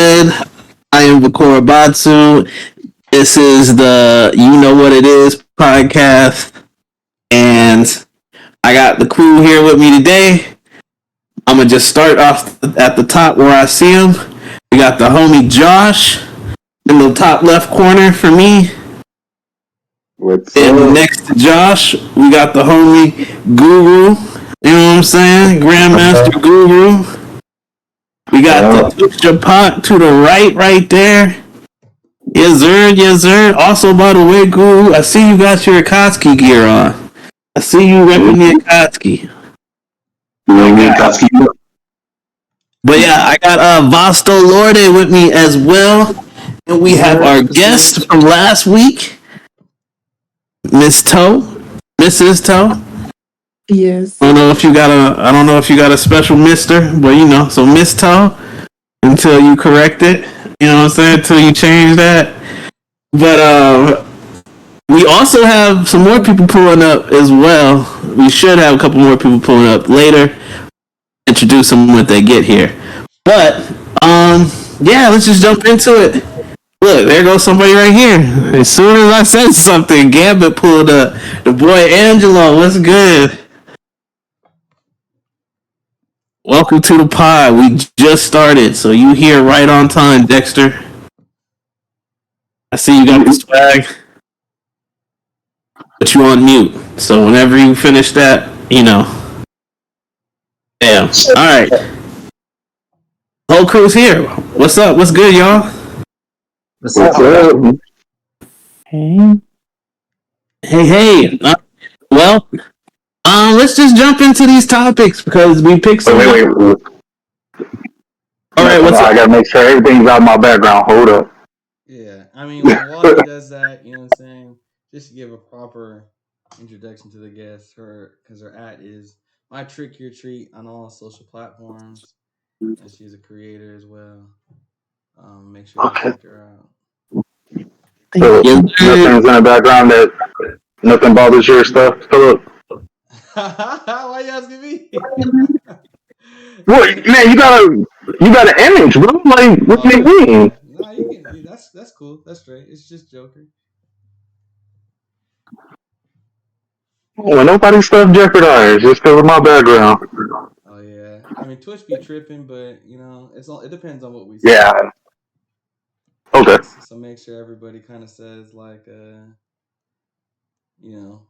good? I am Vakora Batsu. This is the You Know What It Is podcast, and I got the crew here with me today. I'm gonna just start off at the top where I see him. We got the homie Josh in the top left corner for me. What's And up? next to Josh, we got the homie Guru. You know what I'm saying? Grandmaster Guru. We got the Tuksha Pot to the right there. Yes, sir. Also, by the way, Guru, I see you got your Akatsuki gear on. I see you repping the Akatsuki. But yeah, I got Vasto Lorde with me as well. And we have our guest from last week, Miss Toe. Mrs. Toe. Yes. I don't know if you got a special mister, but you know, so Miss Toe until you correct it. You know what I'm saying? Until you change that. But we also have some more people pulling up as well. We should have a couple more people pulling up later. Introduce them when they get here. But yeah, let's just jump into it. Look, there goes somebody right here. As soon as I said something, Gambit pulled up. The boy Angelo, what's good? Welcome to the pod. We just started, so you here right on time, Dexter. I see you got the swag, but you on mute. So whenever you finish that, you know. Damn. All right. Whole crew's here. What's up? What's good, y'all? What's up? Hey. Well, let's just jump into these topics because we picked some. Wait. All right, what's up? I gotta make sure everything's out of my background. Hold up. Yeah, I mean, while he does that, you know what I'm saying? Just to give a proper introduction to the guest, because her at is My Trick Your Treat on all social platforms, and she's a creator as well. Make sure you check her out. So, nothing's in the background that nothing bothers your stuff. Philip. Why you asking me? What, man? You got an image, bro. Like, what do you mean? Nah, you can. That's cool. That's straight. It's just Joker. Well, nobody's stuff jeopardized just because of my background. Oh yeah. I mean, Twitch be tripping, but you know, it depends on what we say. Yeah. Okay. So make sure everybody kind of says like, you know,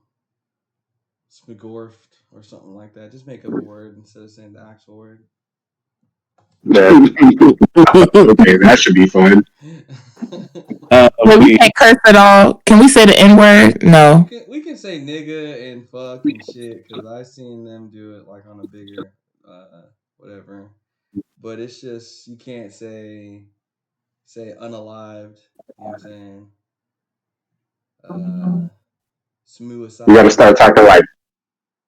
smigorfed or something like that. Just make up a word instead of saying the actual word. Yeah. Okay, that should be fun. We can't curse at all. Can we say the N word? No. We can say nigga and fuck and shit because I've seen them do it like on a bigger, whatever. But it's just you can't say unalived. You know what I'm saying? Smooth. We got to start talking like.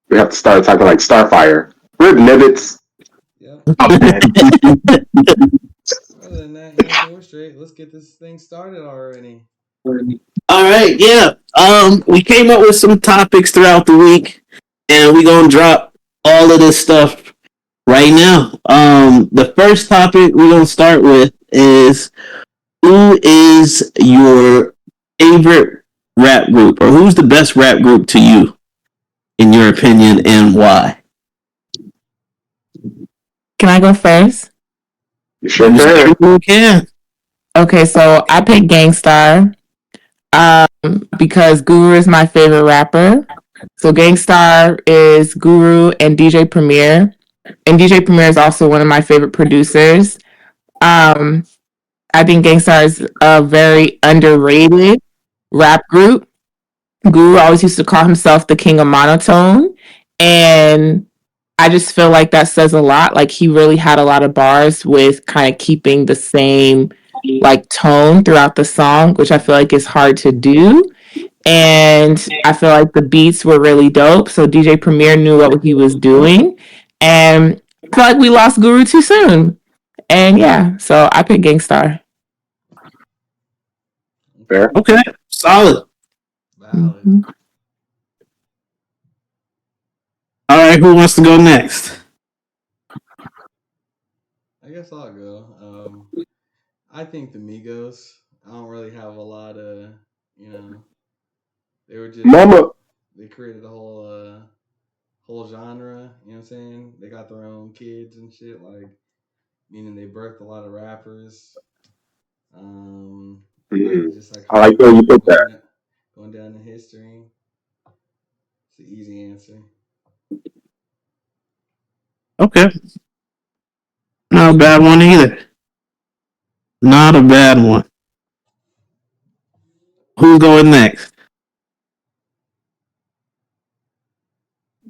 We have to start talking like Starfire. We're nibbits. Yep. Oh, man. Other than that, you know, we're straight. Let's get this thing started already. All right, yeah. We came up with some topics throughout the week, and we're gonna drop all of this stuff right now. The first topic we're gonna start with is who is your favorite rap group, or who's the best rap group to you, in your opinion, and why? Can I go first? You sure can. You can. Okay, so I picked Gangstar because Guru is my favorite rapper. So Gangstar is Guru and DJ Premier. And DJ Premier is also one of my favorite producers. I think Gangstar is a very underrated rap group. Guru always used to call himself the king of monotone. And I just feel like that says a lot. Like he really had a lot of bars with kind of keeping the same like tone throughout the song, which I feel like is hard to do. And I feel like the beats were really dope. So DJ Premier knew what he was doing. And I feel like we lost Guru too soon. And yeah, so I picked Gangstar. Fair. Okay, solid. Valid. Mm-hmm. All right, who wants to go next? I guess I'll go. I think the Migos. I don't really have a lot of, you know, they were just Mama. they created a whole genre. You know what I'm saying? They got their own kids and shit. Like, meaning they birthed a lot of rappers. Mm. It's just like I like where you put that. going down in history. It's an easy answer. Okay, not a bad one either. Not a bad one. Who's going next?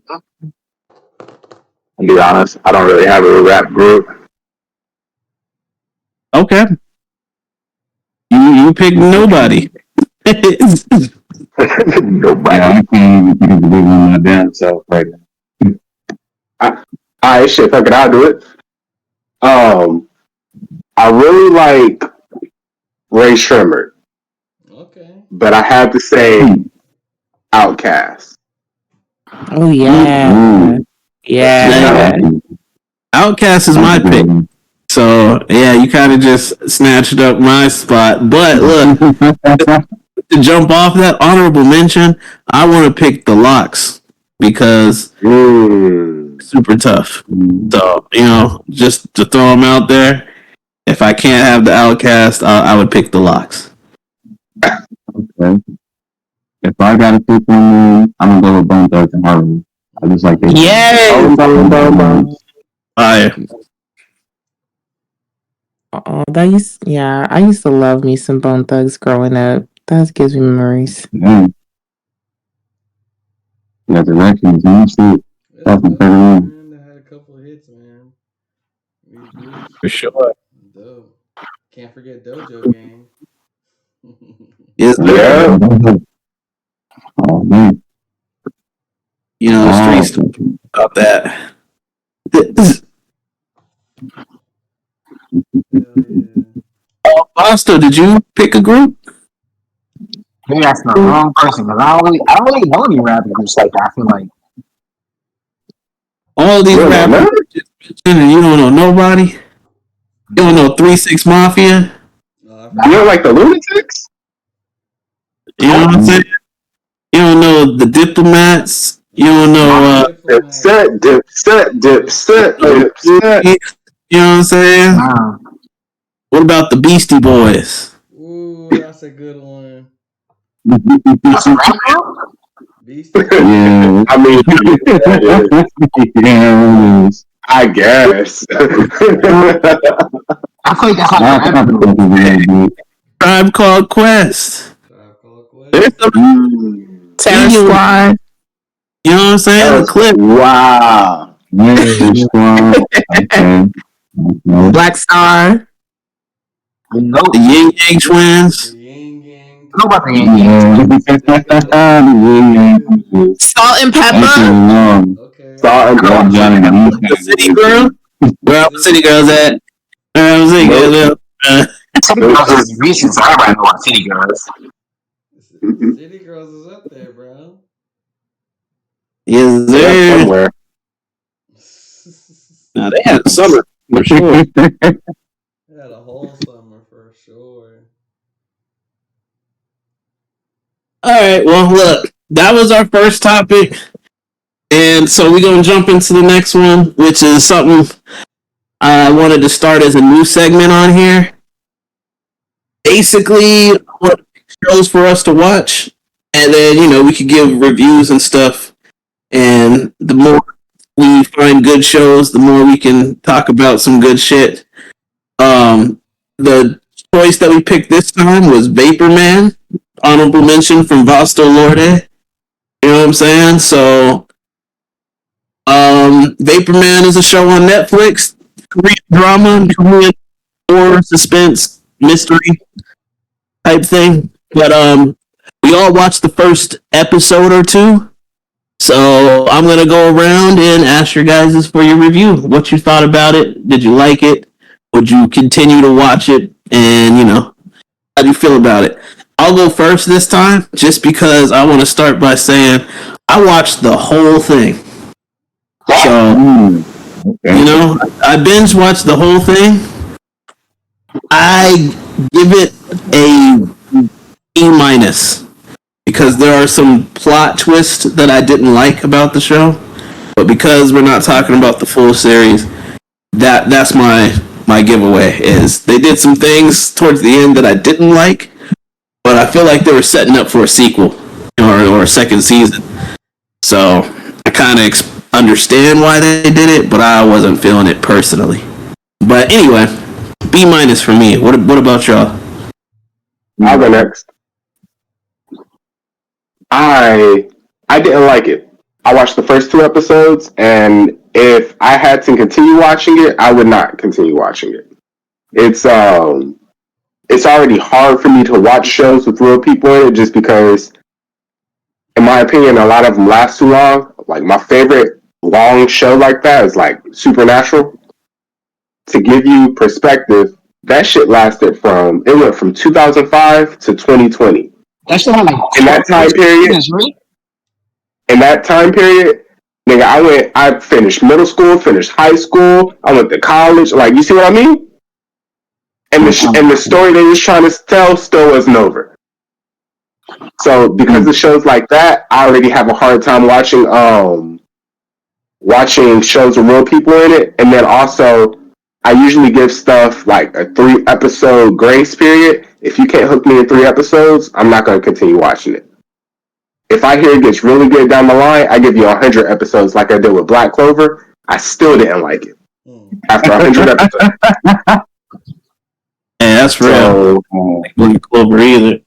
I'll be honest, I don't really have a rap group. Okay, you pick nobody. Nobody. Yeah, I can't even think of the big one my damn self right now. Alright, shit, fuck it, I'll do it. I really like Ray Sherman, Okay. but I have to say Outkast. Oh yeah, Ooh, yeah. Outcast is my pick. So yeah, you kind of just snatched up my spot. But look, to jump off that honorable mention, I want to pick the Locks because super tough. So just to throw them out there, if I can't have the Outcast, I would pick the Locks. Okay. If I gotta pick one, I'm gonna go with Bone Thugs and Harmony. I just like it. Yes. Fire. Oh, I used to love me some Bone Thugs growing up. That gives me memories. Yeah, the records, you see, that's my favorite one. Man, they had a couple of hits, man. For sure. Dope. Can't forget Dojo Gang. Yes, Yeah. Oh man. The streets about that. Hell Foster, did you pick a group? Maybe that's the wrong person because I don't really know any rap groups like that. I feel like All these rappers and you don't know nobody. You don't know 3-6 Mafia. yeah. You don't like the Lunatics? You know what I'm saying? You don't know the Diplomats. You don't know Dipset. you know what I'm saying? wow. What about the Beastie Boys? Ooh, that's a good one. That's a rap group? Beastie. Yeah. I mean, Yeah. I guess. I feel like that's not a rap group. Tribe Called Quest. Tribe Called Quest. There's some, Terror Squad. you know what I'm saying? The clip. Wow. Okay. Black Star. Nope. The Yin Yang Twins. The Yang Gang. Know about the Yankees. Yeah. Salt and Pepper. Okay. The City Girl. Where the City Girls at? City Girls. City Girls is recent, so everybody know about City Girls. City Girls is up there, bro. Yes, Yeah, sir. somewhere. Now they had summer for sure. They had a whole summer for sure. All right, well, look, that was our first topic. And so we're going to jump into the next one, which is something I wanted to start as a new segment on here. Basically, what shows for us to watch, and then, we could give reviews and stuff. And the more we find good shows, the more we can talk about some good shit. The choice that we picked this time was Vapor Man. Honorable mention from Vasto Lorde. You know what I'm saying? So, Vapor Man is a show on Netflix. Korean drama, Korean horror, suspense, mystery type thing. But we all watched the first episode or two. So I'm gonna go around and ask your guys for your review. What you thought about it? Did you like it? Would you continue to watch it? And how do you feel about it? I'll go first this time, just because I want to start by saying I watched the whole thing. So, I binge watched the whole thing. I give it a E minus because there are some plot twists that I didn't like about the show, but because we're not talking about the full series, that's my giveaway. Is they did some things towards the end that I didn't like, but I feel like they were setting up for a sequel or a second season. So I kind of understand why they did it, but I wasn't feeling it personally. But anyway, B minus for me. What about y'all? I'll go next. I didn't like it. I watched the first 2 episodes, and if I had to continue watching it, I would not continue watching it. It's already hard for me to watch shows with real people in it, just because, in my opinion, a lot of them last too long. Like, my favorite long show like that is like Supernatural. To give you perspective, that shit went from 2005 to 2020. That shit had like In that time period, nigga, I finished middle school, finished high school, I went to college. Like, you see what I mean? And the story they was trying to tell still wasn't over. So because of shows like that, I already have a hard time watching shows with real people in it. And then also, I usually give stuff like a 3-episode grace period. If you can't hook me in 3 episodes, I'm not going to continue watching it. If I hear it gets really good down the line, I give you 100 episodes like I did with Black Clover. I still didn't like it after 100 episodes. Yeah, that's real. Black Clover either.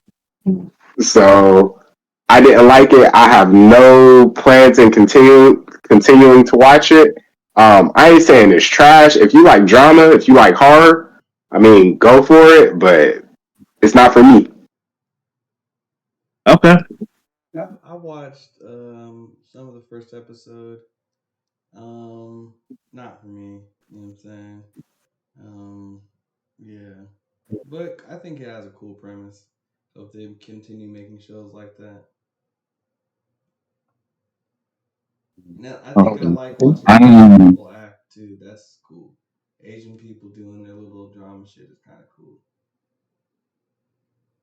So I didn't like it. I have no plans in continuing to watch it. I ain't saying it's trash. If you like drama, if you like horror, I mean, go for it, but it's not for me. Okay. I watched some of the first episode. Not for me. You know what I'm saying? Yeah, but I think it has a cool premise. So if they continue making shows like that, now I think I like watching Asian people act too. That's cool. Asian people doing their little drama shit is kind of cool.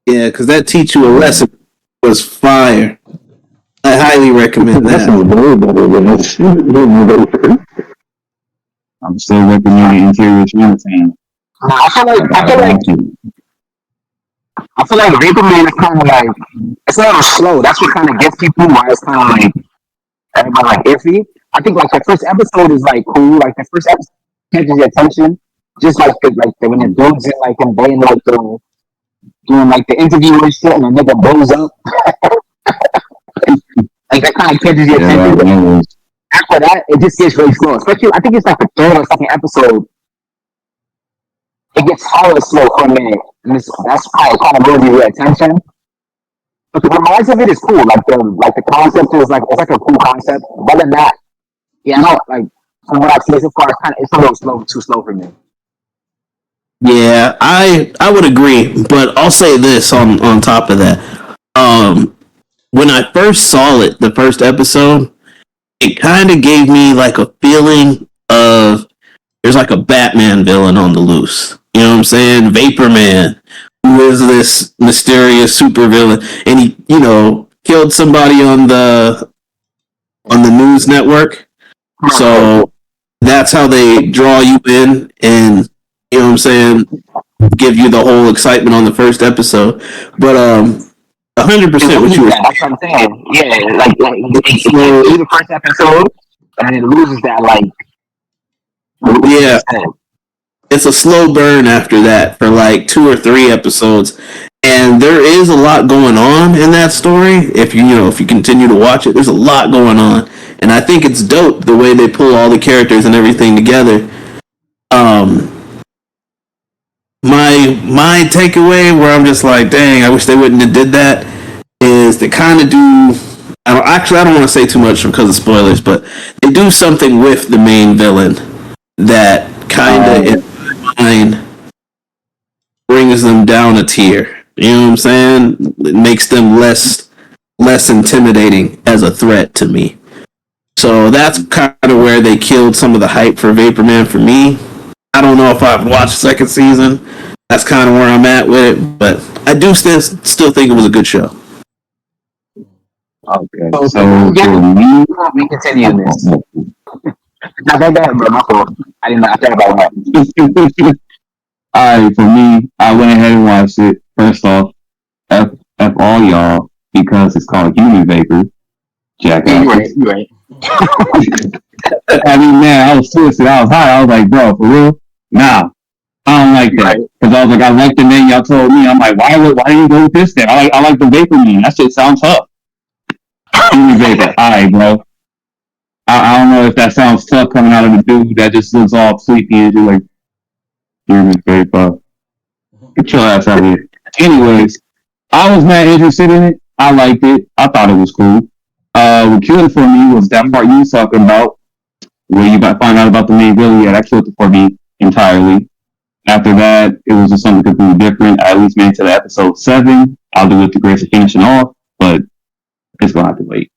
Yeah, because that teach you a lesson was fire. I highly recommend That's that. way better than this. I'm still recommending Interior Chinatown. I feel like Vapor Man is kind of like, it's a little slow. That's what kind of gets people why it's kind of like everybody like iffy. I think like the first episode is like cool. Like the first episode catches your attention, just like when the dudes in like in they like doing like the interview and shit, and the nigga blows up. Like that kind of catches your attention. After that, it just gets really slow. Especially, I think it's like the 3rd or 2nd episode. It gets hella slow for a minute. And that's how it kind of moves your attention. But the premise of it is cool. Like the concept is like, it's like a cool concept. But than that, yeah, no, like from what I've seen so far, it's a little slow, too slow for me. Yeah, I would agree, but I'll say this on top of that. When I first saw it, the first episode, it kind of gave me like a feeling of there's like a Batman villain on the loose. You know what I'm saying? Vapor Man, who is this mysterious supervillain, and he, killed somebody on the news network. So that's how they draw you in, and you know what I'm saying, give you the whole excitement on the first episode. But 100% what you were saying. That's what I'm saying. Yeah, like it do the first episode, and it loses that like. Yeah, it's a slow burn after that for like 2 or 3 episodes, and there is a lot going on in that story. If you continue to watch it, there's a lot going on, and I think it's dope the way they pull all the characters and everything together. My takeaway, where I'm just like, dang, I wish they wouldn't have did that, is they kind of do. I don't want to say too much because of spoilers, but they do something with the main villain that kind of, in my mind, brings them down a tier. You know what I'm saying? It makes them less intimidating as a threat to me. So that's kind of where they killed some of the hype for Vapor Man for me. I don't know if I've watched second season. that's kind of where I'm at with it. But I do still think it was a good show. Okay. So, So for me, we continue this. Not that bad, bro. My fault. I didn't know. I thought about that. alright, for me, I went ahead and watched it. First off, F all y'all, because it's called Human Vapor. Yeah, Jackass. you're right. I mean, man, I was twisted. I was high. I was like, bro, for real? Nah, I don't like that. Because I was like, I like the name y'all told me. I'm like, why do you go with this then? I like the vapor name. That shit sounds tough. Human Vapor. Alright, bro. I don't know if that sounds tough coming out of the dude that just looks all sleepy and just like, Human Vapor. Get your ass out of here. Anyways, I was not interested in it. I liked it. I thought it was cool. What killed it for me was that part you was talking about, where you find out about the main villain. Yeah, that killed it for me entirely. After that, it was just something completely different. I at least made it to the episode 7. I'll do it to grace of finishing off, but it's gonna have to wait.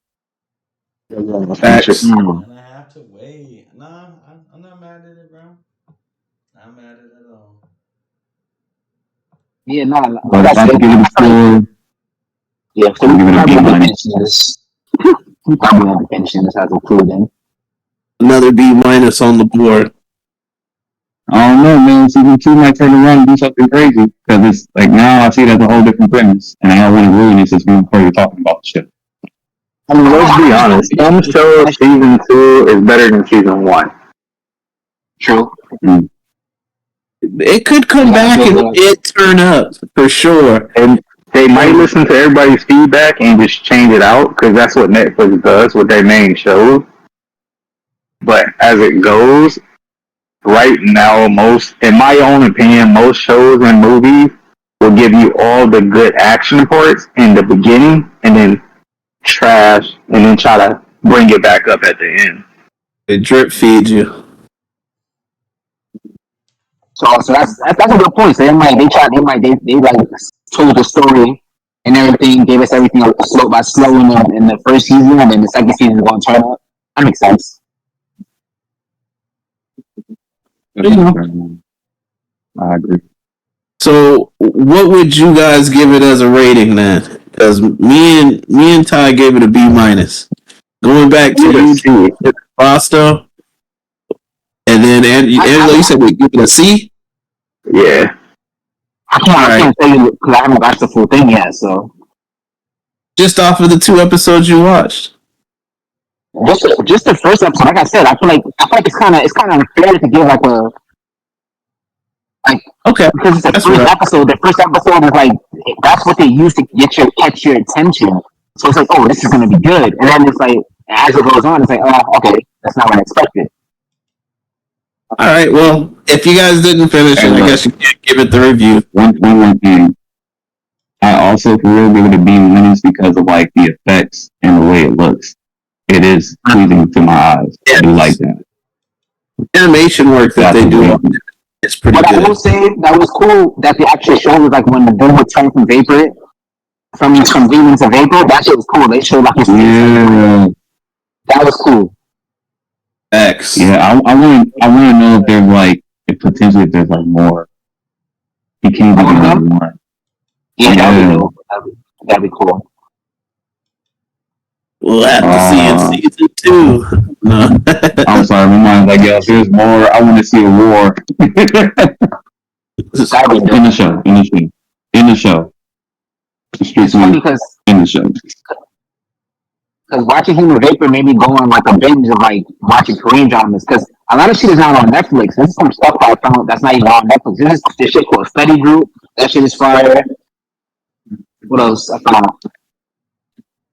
Facts. And I have to wait. Nah, I'm not mad at it, bro. Not mad at it at all. Yeah, no. But if I could give it a score, Yeah, so I'll give it a probably B end up minus. finishing this. We probably end up finishing this as a crew then. Another B minus on the board. I don't know, man. Season 2 might turn around and do something crazy because it's like now I see it as a whole different premise, and I don't want to ruin it since before you're talking about the shit. I mean, let's be honest. Some shows season 2 is better than season 1. True. It could come back and it turn up for sure. And they might listen to everybody's feedback and just change it out because that's what Netflix does with their main shows. But as it goes, right now, in my own opinion, most shows and movies will give you all the good action parts in the beginning and then trash and then try to bring it back up at the end. It drip feeds you. So that's a good point. So they like told the story and everything, gave us everything slow by slow in the first season, and then the second season is going to turn up. That makes sense. I agree. So, what would you guys give it as a rating then? Because me and Ty gave it a B minus. Going back to you, Fosto, and then Angela, you said we give it a C. Yeah. I can't tell you because I haven't watched the full thing yet. So Just off of the 2 episodes you watched. just the first episode, like I said, I feel like it's kind of unfair to give Okay, because it's the that's first right. episode. The first episode is like that's what they use to catch your attention. So it's like, oh, this is gonna be good, and then it's like as it goes on, it's like, oh, okay, that's not what I expected. All right. Well, if you guys didn't finish it, I guess you can't give it the review. One thing. I also for real give it a B minus because of like the effects and the way it looks. It is pleasing to my eyes. I do like that. Animation work that they do, it's pretty But good. I will say that was cool that they actually showed was like when the dude would turn from vapor, from demon to vapor. That shit was cool. They showed like his face. Yeah. That was cool. X. Yeah, I want to know if there's like if there's like more. He can't even do more. Yeah, that'd be cool. We'll have to see in season 2. No. I'm sorry, my mind's like, yo, if there's more, I want to see a war. In the show. It's funny because In the show. watching Human Vapor made me go on like a binge of like watching Korean dramas because a lot of shit is not on Netflix. This is some stuff I found that's not even on Netflix. This shit called Study Group. That shit is fire. What else I found?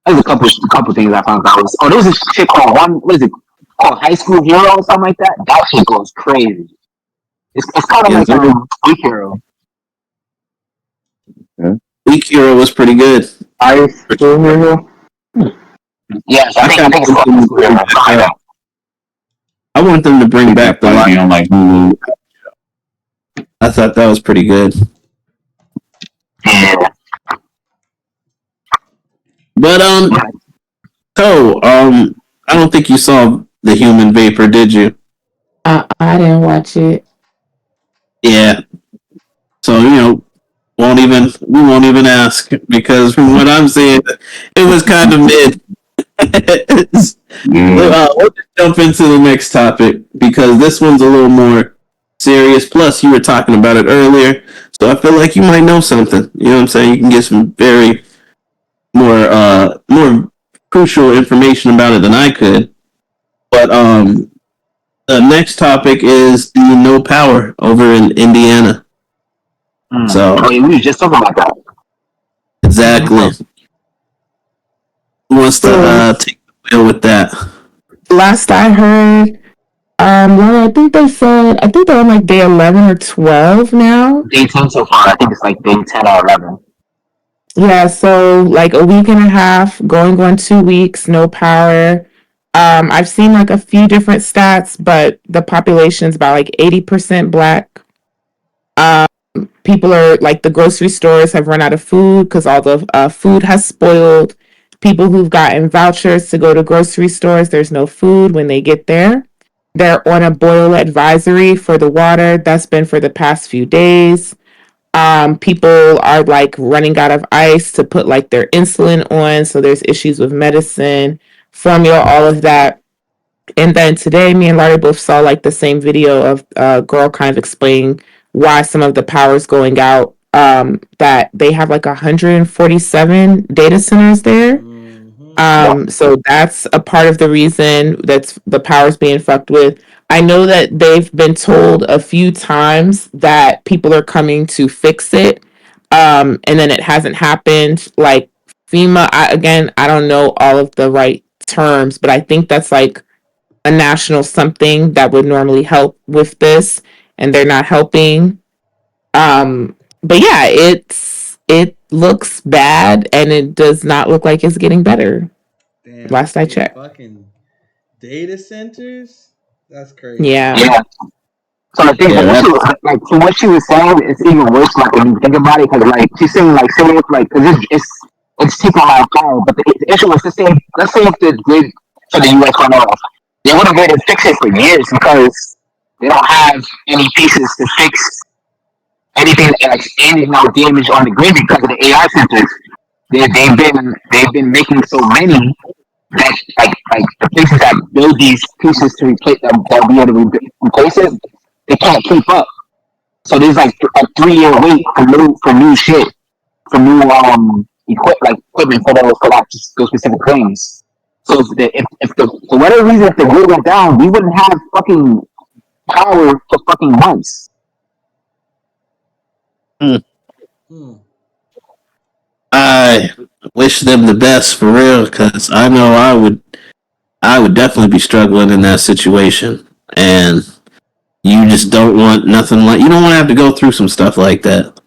There's a couple things I found out. There was a shit called called High School Hero or something like that. That shit goes crazy. It's kind of like Weak Hero. Weak Hero was pretty good. High School Hero? Yes, I think it's called High School Hero. I want them to bring back the line on like Hulu. I thought that was pretty good. Yeah. But I don't think you saw The Human Vapor, did you? I didn't watch it. Yeah. So we won't even ask because from what I'm seeing, it was kind of mid. We'll just jump into the next topic because this one's a little more serious. Plus, you were talking about it earlier, so I feel like you might know something. You know what I'm saying? You can get some very more crucial information about it than I could. But the next topic is the no power over in Indiana. So we were just talking about that. exactly. Who wants to take the wheel with that? Last I heard, Laura, I think they're on like day 11 or 12 now. Day 10 so far. I think it's like day 10 or 11. Yeah, so like a week and a half, going on 2 weeks, no power. I've seen like a few different stats, but the population's about like 80% black. People are like the grocery stores have run out of food because all the food has spoiled. People who've gotten vouchers to go to grocery stores, there's no food when they get there. They're on a boil advisory for the water. That's been for the past few days. People are like running out of ice to put like their insulin on. So there's issues with medicine, formula, all of that. And then today, me and Larry both saw like the same video of a girl kind of explaining why some of the power's going out. That they have like 147 data centers there. So that's a part of the reason that's the power's being fucked with. I know that they've been told a few times that people are coming to fix it. And then it hasn't happened. Like FEMA, I don't know all of the right terms, but I think that's like a national something that would normally help with this, and they're not helping. But yeah, it looks bad, and it does not look like it's getting better. Damn, Last I checked. Fucking data centers? That's crazy. Yeah. So I think like from what she was saying, it's even worse. Like when you think about it, because like she's saying like because it's taking a lot of power. But the issue was the same. Let's say if the grid for the U.S. went off, they would have been able to fix it for years because they don't have any pieces to fix anything like any damage on the grid because of the AI centers. They've been making so many that like the places that build these pieces to replace them, they'll be able to replace it. They can't keep up. So there's like a 3-year wait for new shit, for new equipment for those specific claims. So if for whatever reason if the grid went down, we wouldn't have fucking power for fucking months. I wish them the best for real, because I know I would definitely be struggling in that situation, and you just don't want nothing like you don't want to have to go through some stuff like that.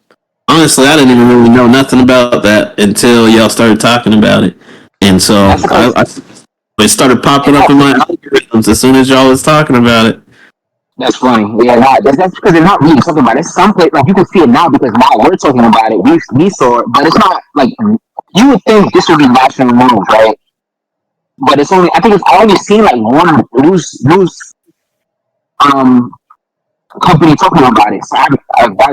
Honestly, I didn't even really know nothing about that until y'all started talking about it, and so it started popping up in my algorithms as soon as y'all was talking about it. That's funny. Yeah, that's because they're not really talking about it. Some place like you can see it now because now we're talking about it. We saw it, but it's not like you would think this would be national news, right? But it's only I think it's only seen like one news company talking about it. So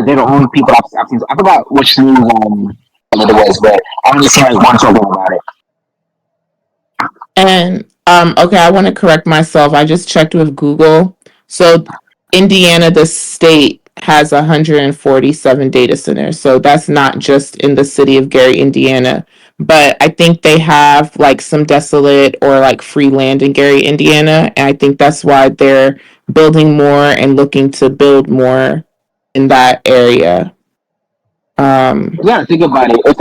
they're the only people I've seen. I forgot which news it was, but I only seen like one talking about it. And okay, I want to correct myself. I just checked with Google. So Indiana, the state, has 147 data centers. So that's not just in the city of Gary, Indiana. But I think they have like some desolate or like free land in Gary, Indiana. And I think that's why they're building more and looking to build more in that area. Yeah, think about it. If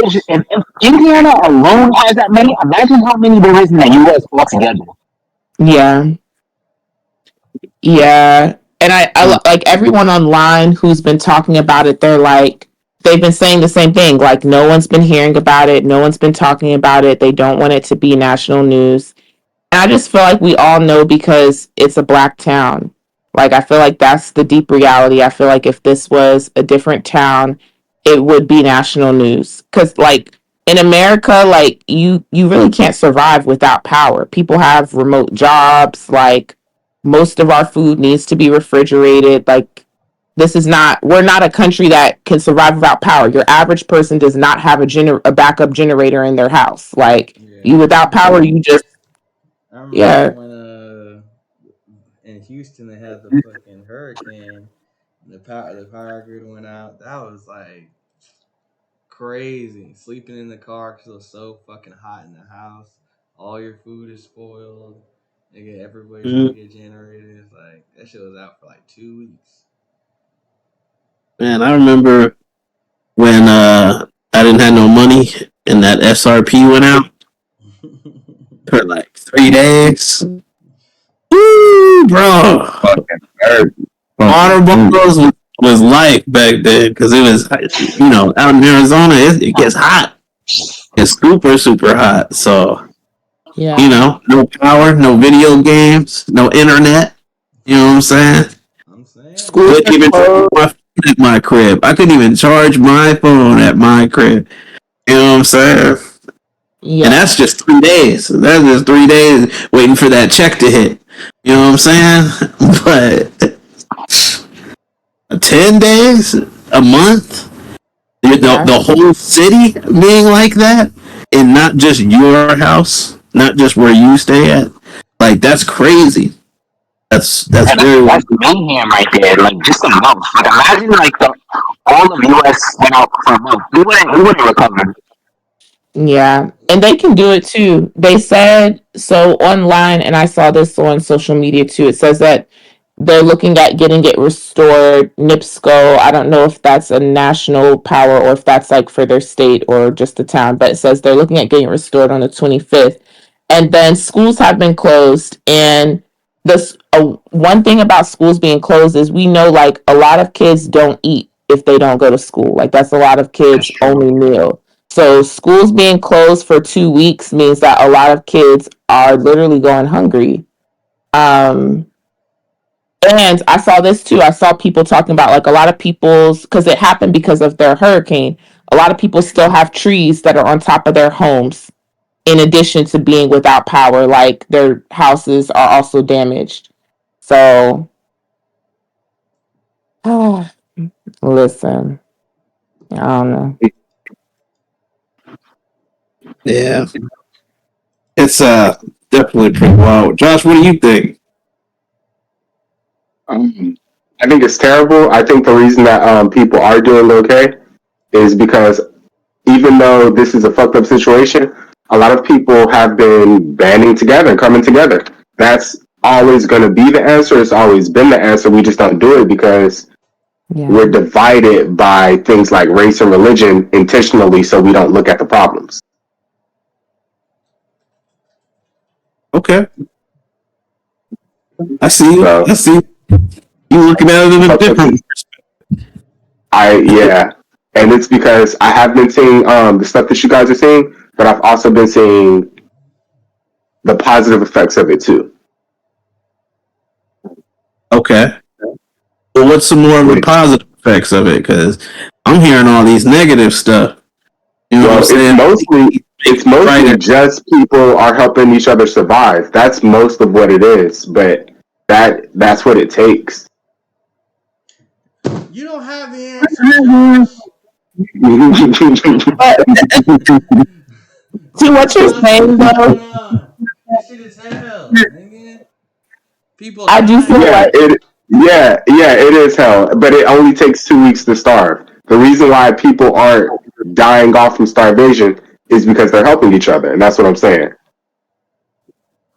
Indiana alone has that many, imagine how many there is in the U.S. altogether. Yeah. And I like everyone online who's been talking about it, they've been saying the same thing. Like, no one's been hearing about it. No one's been talking about it. They don't want it to be national news. And I just feel like we all know because it's a black town. Like, I feel like that's the deep reality. I feel like if this was a different town, it would be national news. Because, like, in America, like, you really can't survive without power. People have remote jobs. Like, most of our food needs to be refrigerated. Like, We're not a country that can survive without power. Your average person does not have a backup generator in their house. Like, Yeah, you without power, you just, I remember yeah, when in Houston they had the fucking hurricane, the power grid went out. That was like crazy. Sleeping in the car because it was so fucking hot in the house. All your food is spoiled. Nigga, everybody's trying to Mm. get generators. Like that shit was out for like 2 weeks. Man, I remember when I didn't have no money and that SRP went out for like 3 days. Woo, bro. Fucking hurt. Water bottles was life back then because it was, out in Arizona, it gets hot. It's super, super hot. So, yeah, no power, no video games, no internet. You know what I'm saying? I'm saying, schools Couldn't are even charge closed. my phone at my crib. I couldn't even charge my phone at my crib. You know what I'm saying? And Yeah, that's just 3 days. That's just 3 days waiting for that check to hit. You know what I'm saying? But 10 days, a month, yeah, the whole city being like that, and not just your house, not just where you stay at. Like that's crazy. That's And very that's mayhem right there. Like just a month. Like imagine like all of US went out for a month. We wouldn't recover. yeah. And they can do it too. They said so online, and I saw this on social media too. It says that they're looking at getting it restored. NIPSCO, I don't know if that's a national power or if that's like for their state or just the town, but it says they're looking at getting it restored on the 25th. And then schools have been closed. And this one thing about schools being closed is we know like a lot of kids don't eat if they don't go to school. Like that's a lot of That's kids' true. only meal. So schools being closed for 2 weeks means that a lot of kids are literally going hungry. Um, and I saw this too. I saw people talking about like a lot of people's because it happened because of their hurricane. A lot of people still have trees that are on top of their homes, in addition to being without power. Like their houses are also damaged. So, listen, I don't know. yeah. It's definitely pretty wild. Josh, what do you think? I think it's terrible. I think the reason that people are doing okay is because even though this is a fucked up situation, a lot of people have been banding together, coming together. That's always going to be the answer. It's always been the answer. We just don't do it because we're Yeah, divided by things like race and religion intentionally, so we don't look at the problems. Okay, I see you. So I see you looking at it in a different. yeah, and it's because I have been seeing the stuff that you guys are seeing, but I've also been seeing the positive effects of it too. Okay, well, what's some more of the Which, positive effects of it? Because I'm hearing all these negative stuff. You know what I'm well, saying? it's mostly Right. just people are helping each other survive. That's most of what it is, but that's what it takes. you don't have the answer, Josh. see what you're Josh, what saying is though. going on? This shit is hell, nigga. People I do feel dying. yeah, like it is hell, but it only takes 2 weeks to starve. The reason why people aren't dying off from starvation is because they're helping each other, and that's what I'm saying.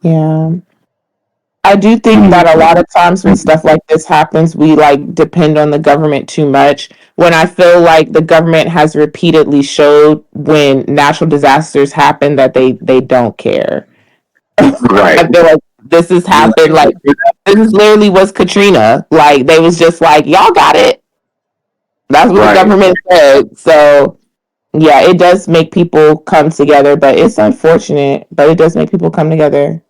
yeah. I do think that a lot of times when stuff like this happens, we like depend on the government too much. When I feel like the government has repeatedly showed when natural disasters happen that they don't care. Right, I feel like this has happened like this is literally was Katrina. Like they was just like, y'all got it. That's what the right. government said. So yeah, it does make people come together, but it's unfortunate, but it does make people come together.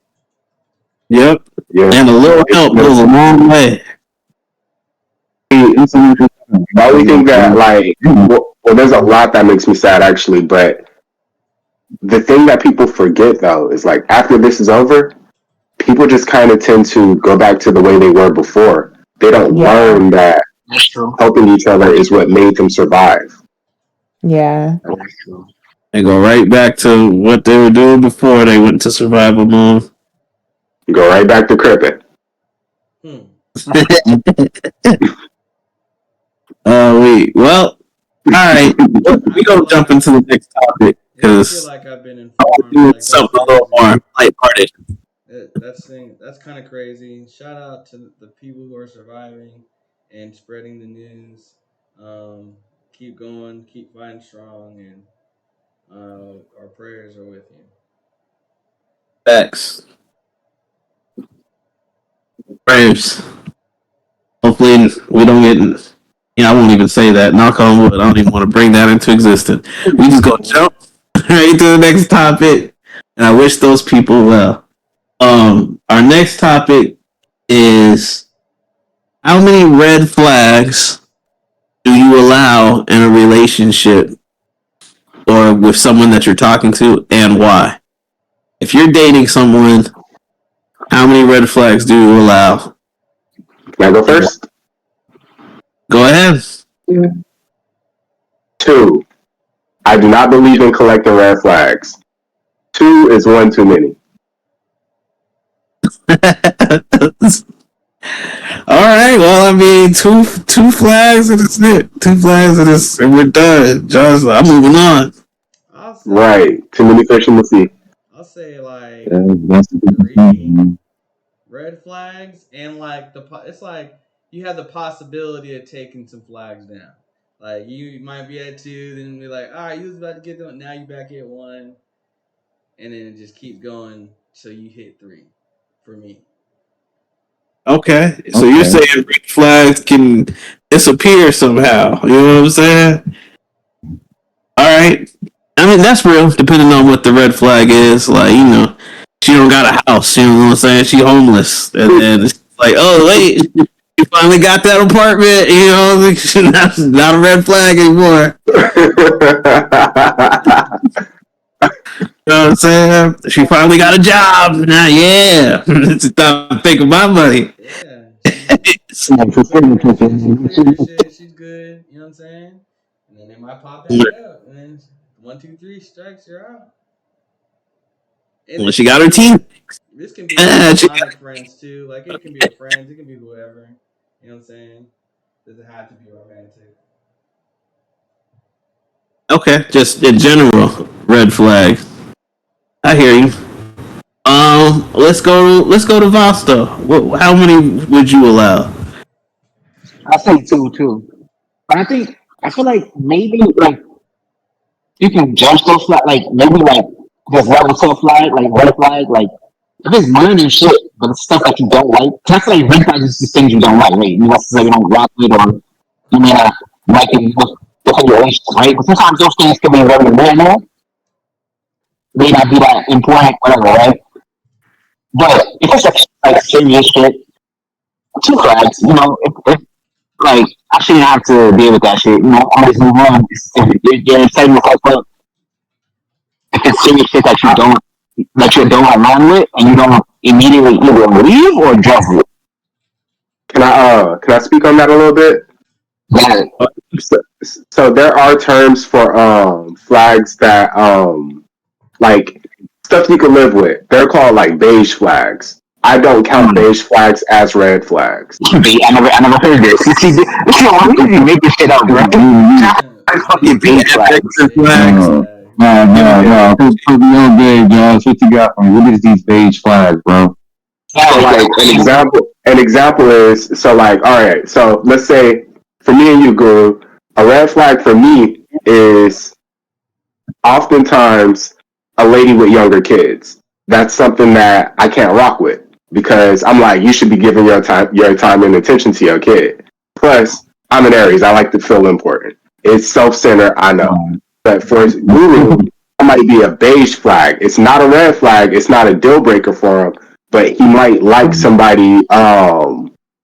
Yep. Yeah. And a little help goes a long way. The only thing that, like, well, there's a lot that makes me sad actually, but the thing that people forget though is like after this is over, people just kind of tend to go back to the way they were before. They don't Yeah. learn that That's true. Helping each other is what made them survive. Yeah. That's true. They go right back to what they were doing before they went to survival mode. Go right back to crippin'. Well, all right. We gonna jump into the next topic Yeah, I feel because like I've been I want to informed. do Like that's something a little crazy. more lighthearted. That's kind of crazy. Shout out to the people who are surviving and spreading the news. Keep going, keep fighting strong, and our prayers are with you. Facts. Prayers. Hopefully, we don't get. I won't even say that. Knock on wood. I don't even want to bring that into existence. We just gonna jump right to the next topic, and I wish those people well. Our next topic is how many red flags do you allow in a relationship or with someone that you're talking to, and why? If you're dating someone, how many red flags do you allow? Can I go first? Go ahead. 2. I do not believe in collecting red flags. 2 is one too many. All right. Well, I mean, two flags and it's it. 2 flags and it's and we're done. John's like, I'm moving on. I'll say, Right. Too many fish in the sea. I'll say like That's a good 3 thing. red flags, and like it's like you have the possibility of taking some flags down. Like you might be at 2, then be like, all right, you was about to get them, now you back at 1, and then it just keeps going till you hit 3. For me, Okay. So you're saying red flags can disappear somehow. You know what I'm saying? All right. I mean, that's real, depending on what the red flag is. Like, she don't got a house. You know what I'm saying? She homeless. And then it's like, oh, wait, you finally got that apartment. That's not a red flag anymore. You know what I'm saying? She finally got a job. Now, yeah. It's time to think of my money. yeah, Like, for certain people, she's good. You know what I'm saying? And then they might pop back up, and then 1, 2, 3 strikes, you're out. And Well, she got her team. This can be like She platonic friends too. Like it can be a friend, it can be whoever. You know what I'm saying? Doesn't have to be romantic. Okay, just in general, red flag. I hear you. Let's go. Let's go to Vasta. How many would you allow? I say 2 too. But I feel like maybe like you can judge those flag like maybe like there's level 2 flag, like red flag, like if it's money and shit, but it's stuff that you don't like. 'Cause I feel like red flags is just things you don't like, right? You necessarily don't rock it or you may not like it because your relationship, right? But sometimes those things can be very minimal, may not be that important, whatever, right? But if it's like serious shit, 2 flags, if like I shouldn't have to deal with that shit. Always move on. If you're setting yourself up, if it's serious shit that you don't align with, and you don't immediately either leave or address it. Can I speak on that a little bit? Yeah. So there are terms for flags that like stuff you can live with. They're called like beige flags. I don't count beige flags as red flags. I never heard this. Why did you make this shit up, bro? Fucking beige flags. No. Put me on big, Josh. What you got for me? What is these beige flags, bro? So like an example is so like all right. So let's say for me and you, Guru, a red flag for me is oftentimes a lady with younger kids. That's something that I can't rock with because I'm like, you should be giving your time and attention to your kid. Plus, I'm an Aries. I like to feel important. It's self-centered, I know. But for Guru, it might be a beige flag. It's not a red flag. It's not a deal breaker for him. But he might like somebody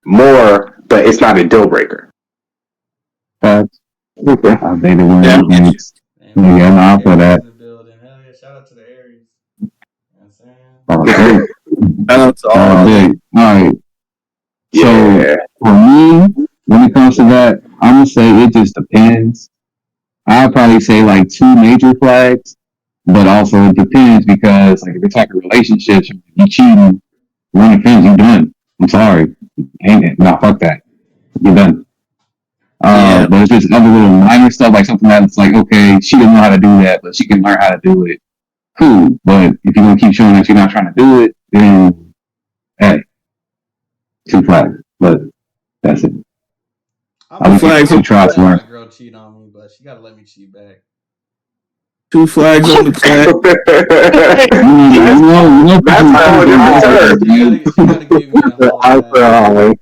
more, but it's not a deal breaker. Okay. I think the one. Man, Yeah, no, for that. in the building. Hell yeah, shout out to the Aries. You know what I'm saying? Okay. Shout out to all. All right. Yeah. So for me, when it comes to that, I'm gonna say it just depends. I'll probably say like 2 major flags, but also it depends because like if you're talking relationships, you cheating, one offense, you done. I'm sorry, ain't it? No, fuck that, you're done. Yeah. But it's just other little minor stuff like something that's like okay, she doesn't know how to do that, but she can learn how to do it. Cool, but if you're gonna keep showing that you're not trying to do it, then hey, 2 flags. But that's it. I would flags. give 2 tries to learn. My girl cheat on me, but she gotta let me cheat back. 2 flags on the flag. That's how She gotta give me a whole ass.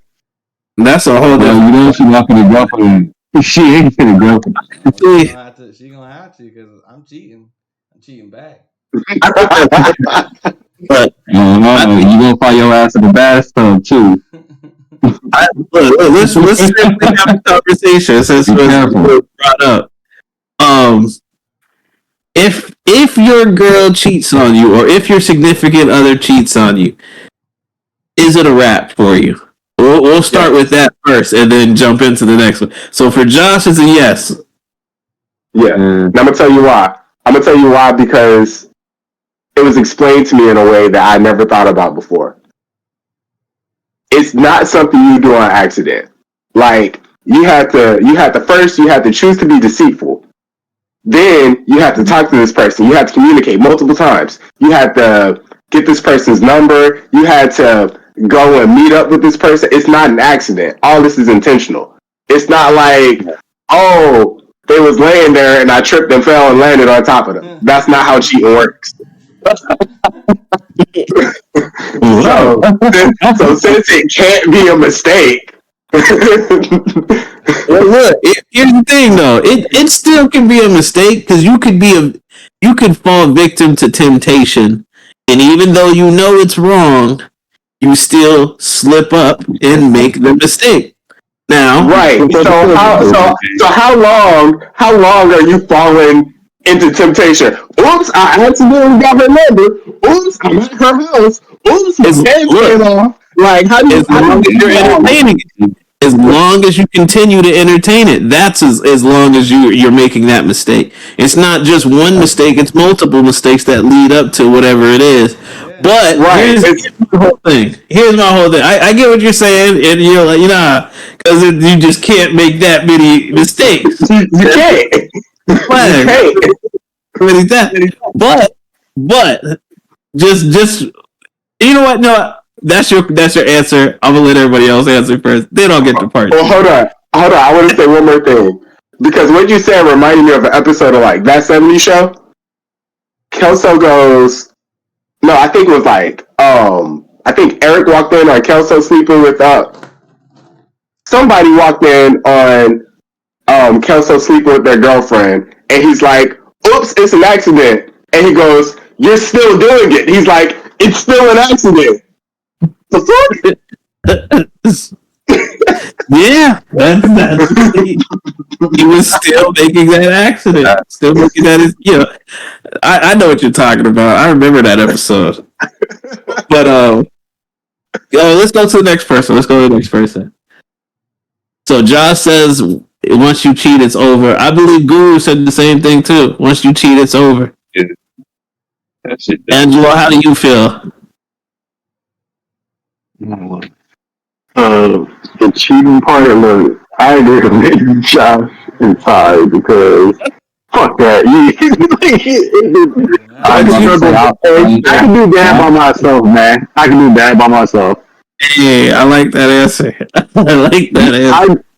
That's a whole Well, you know she not gonna go for it. She ain't gonna go for it. She gonna have to because I'm cheating. I'm cheating back. But You gonna find your ass in the bathtub too. let's simply have a conversation since it was brought up. If your girl cheats on you, or if your significant other cheats on you, is it a wrap for you? We'll start with that first, and then jump into the next one. So for Josh, it's a yes. Yeah, and I'm gonna tell you why. I'm gonna tell you why because it was explained to me in a way that I never thought about before. It's not something you do on accident. Like you have to choose to be deceitful. Then you have to talk to this person. You have to communicate multiple times. You have to get this person's number. You had to go and meet up with this person. It's not an accident. All this is intentional. It's not like, oh, they was laying there and I tripped and fell and landed on top of them. That's not how cheating works. so since it can't be a mistake. Well, look, here's the thing though. It still can be a mistake because you could fall victim to temptation, and even though you know it's wrong, you still slip up and make the mistake. Now, right. So how long are you falling into temptation? Oops, I accidentally got her number. Oops, I'm at her house. Oops, my pants came off. Like how do you? As long as you're entertaining it, as long as you continue to entertain it, that's as long as you're making that mistake. It's not just one mistake; it's multiple mistakes that lead up to whatever it is. Yeah. But here's the whole thing. Here's my whole thing. I get what you're saying, and you're like, because you just can't make that many mistakes. You can't. But just you know what? No, that's your answer. I'm gonna let everybody else answer first. They don't get the part. Well, hold on. I want to say one more thing because what you said reminded me of an episode of like That 70s Show. Kelso goes. No, I think it was like I think Eric walked in on Kelso sleeping with somebody walked in on Kelso sleeping with their girlfriend, and he's like, "Oops, it's an accident," and he goes, "You're still doing it." He's like, "It's still an accident." The fuck? Yeah, he was still making that accident. Still making that. I know what you're talking about. I remember that episode. But let's go to the next person. So Josh says, once you cheat, it's over. I believe Guru said the same thing too. Once you cheat, it's over. Yeah. That's it. Angelo, how do you feel? The cheating part, look, I agree with Josh and Ty because fuck that. I can do that by myself, man. I can do that by myself. Hey, I like that answer.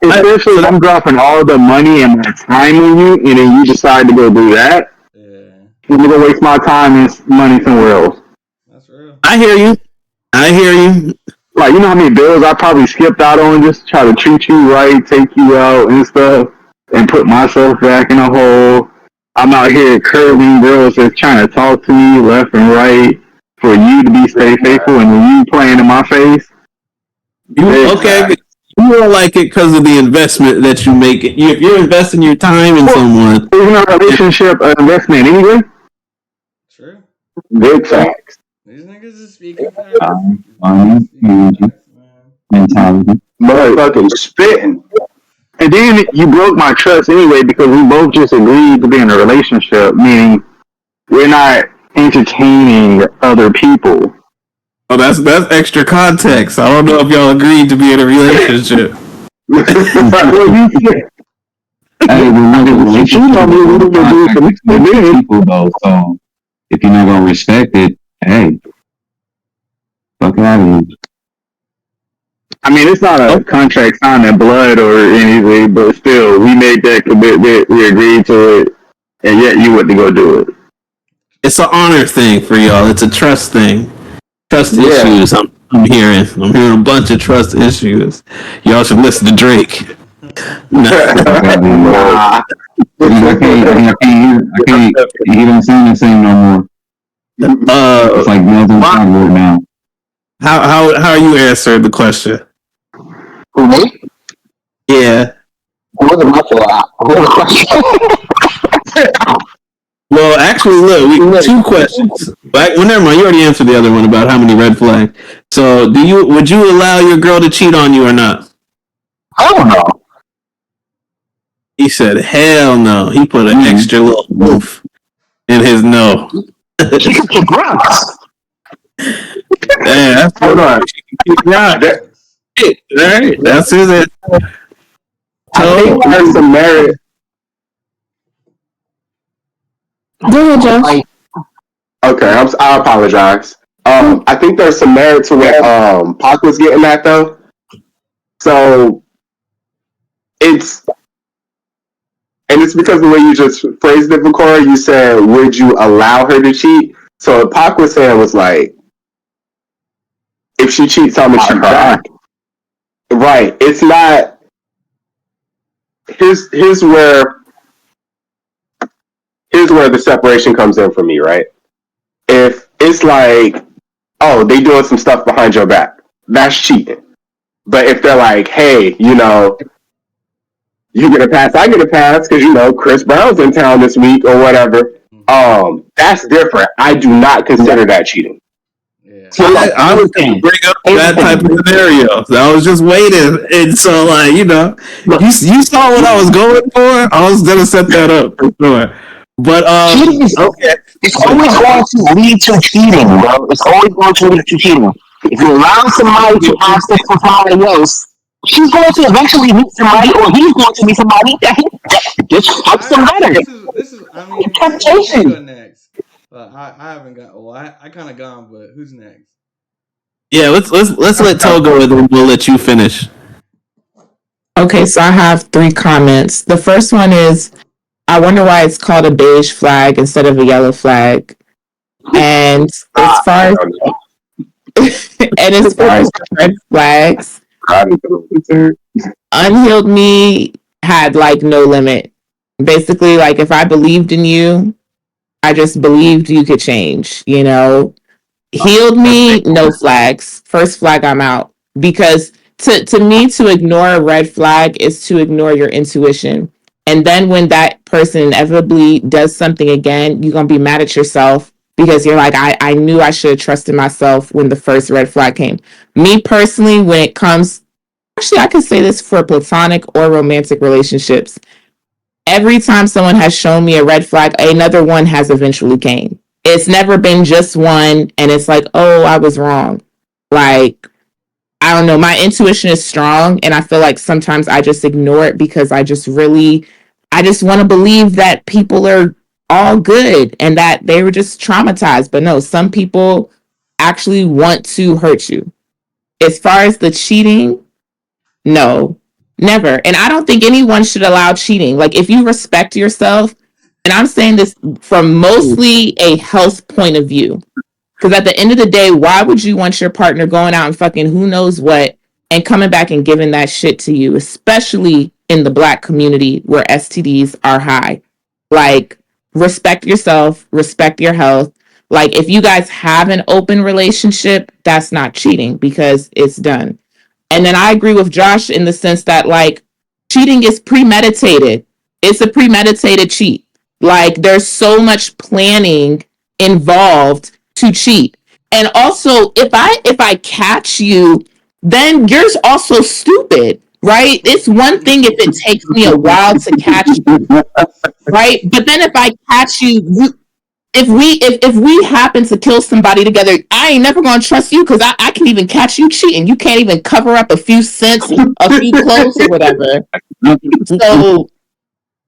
Especially if I'm dropping all the money and my time on you, and then you decide to go do that. Yeah, I'm gonna waste my time and money somewhere else. that's real. I hear you. Like, you know how many bills I probably skipped out on just to try to treat you right, take you out and stuff, and put myself back in a hole. I'm out here curving girls that's trying to talk to me left and right for you to stay faithful, and when you playing in my face. Okay, you don't like it because of the investment that you make. If you're investing your time in someone, Isn't a relationship an investment anyway? True. Big facts. These niggas is speaking facts. mentality. Motherfucking spitting. And then you broke my trust anyway because we both just agreed to be in a relationship, meaning we're not entertaining other people. Oh, that's extra context. I don't know if y'all agreed to be in a relationship. Well, you said, Hey, remember, relationships are with people though. So if you're not gonna respect it, hey, fuck out of here. I mean, it's not a contract signed in blood or anything, but still, we made that commitment, we agreed to it, and yet you went to go do it. It's an honor thing for y'all. It's a trust thing. Trust Yeah. issues. I'm hearing a bunch of trust issues. Y'all should listen to Drake. Fuck out of here. Nah. I can't. He don't sound the same no more. It's like Melvin Conwood now. How you answered the question? Who, me? Yeah. It wasn't my fault. What was the question? Well, actually, look, we 2 questions. Well, never mind. You already answered the other one about how many red flags. So, would you allow your girl to cheat on you or not? I don't know. He said, "Hell no." He put an extra little oof in his no. She can kick rocks. Yeah, that's Hold on. right. Right. That's his. I think there's some merit. Go ahead, Josh. Like, Okay, I apologize. I think there's some merit to what Pac was getting at though. So it's because of the way you just phrased it, Victoria. You said, "Would you allow her to cheat?" So what Pac was saying was like, if she cheats, I'm gonna cheat back. Right. It's not. Here's where the separation comes in for me, right? If it's like, oh, they doing some stuff behind your back, that's cheating. But if they're like, hey, you get a pass, I get a pass because Chris Brown's in town this week or whatever. That's different. I do not consider that cheating. Yeah. I was going to bring up that type of scenario. So I was just waiting, and so you saw what I was going for. I was gonna set that up for sure. But cheating is okay. It's always going to lead to cheating, bro. It's always going to lead to cheating. If you allow somebody to ask this for somebody else, she's going to eventually meet somebody, or he's going to meet somebody that just fucks them better. This is. I mean, Temptation. go next. I haven't got. Well, I kind of gone, but who's next? Yeah, let's let Toe go, and then we'll let you finish. Okay, so I have 3 comments. The first one is, I wonder why it's called a beige flag instead of a yellow flag. And as far as red flags, Unhealed Me had no limit. Basically, if I believed in you, I just believed you could change, Healed Me, no flags. First flag, I'm out. Because to me, to ignore a red flag is to ignore your intuition. And then when that person inevitably does something again, you're going to be mad at yourself because you're like, I knew I should have trusted myself when the first red flag came. Me personally, when it comes, actually, I could say this for platonic or romantic relationships. Every time someone has shown me a red flag, another one has eventually came. It's never been just one and it's like, oh, I was wrong. I don't know. My intuition is strong and I feel like sometimes I just ignore it because I just want to believe that people are all good and that they were just traumatized. But no, some people actually want to hurt you. As far as the cheating, no, never. And I don't think anyone should allow cheating. If you respect yourself, and I'm saying this from mostly a health point of view, because at the end of the day, why would you want your partner going out and fucking who knows what and coming back and giving that shit to you, especially in the Black community where STDs are high? Respect yourself, respect your health. If you guys have an open relationship, that's not cheating because it's done. And then I agree with Josh in the sense that cheating is premeditated. It's a premeditated cheat. There's so much planning involved to cheat. And also, if I catch you then you're also stupid, right? It's one thing if it takes me a while to catch you, right? But then if I catch you, if we happen to kill somebody together, I ain't never gonna trust you because I can even catch you cheating. You can't even cover up a few cents, a few clothes or whatever. So,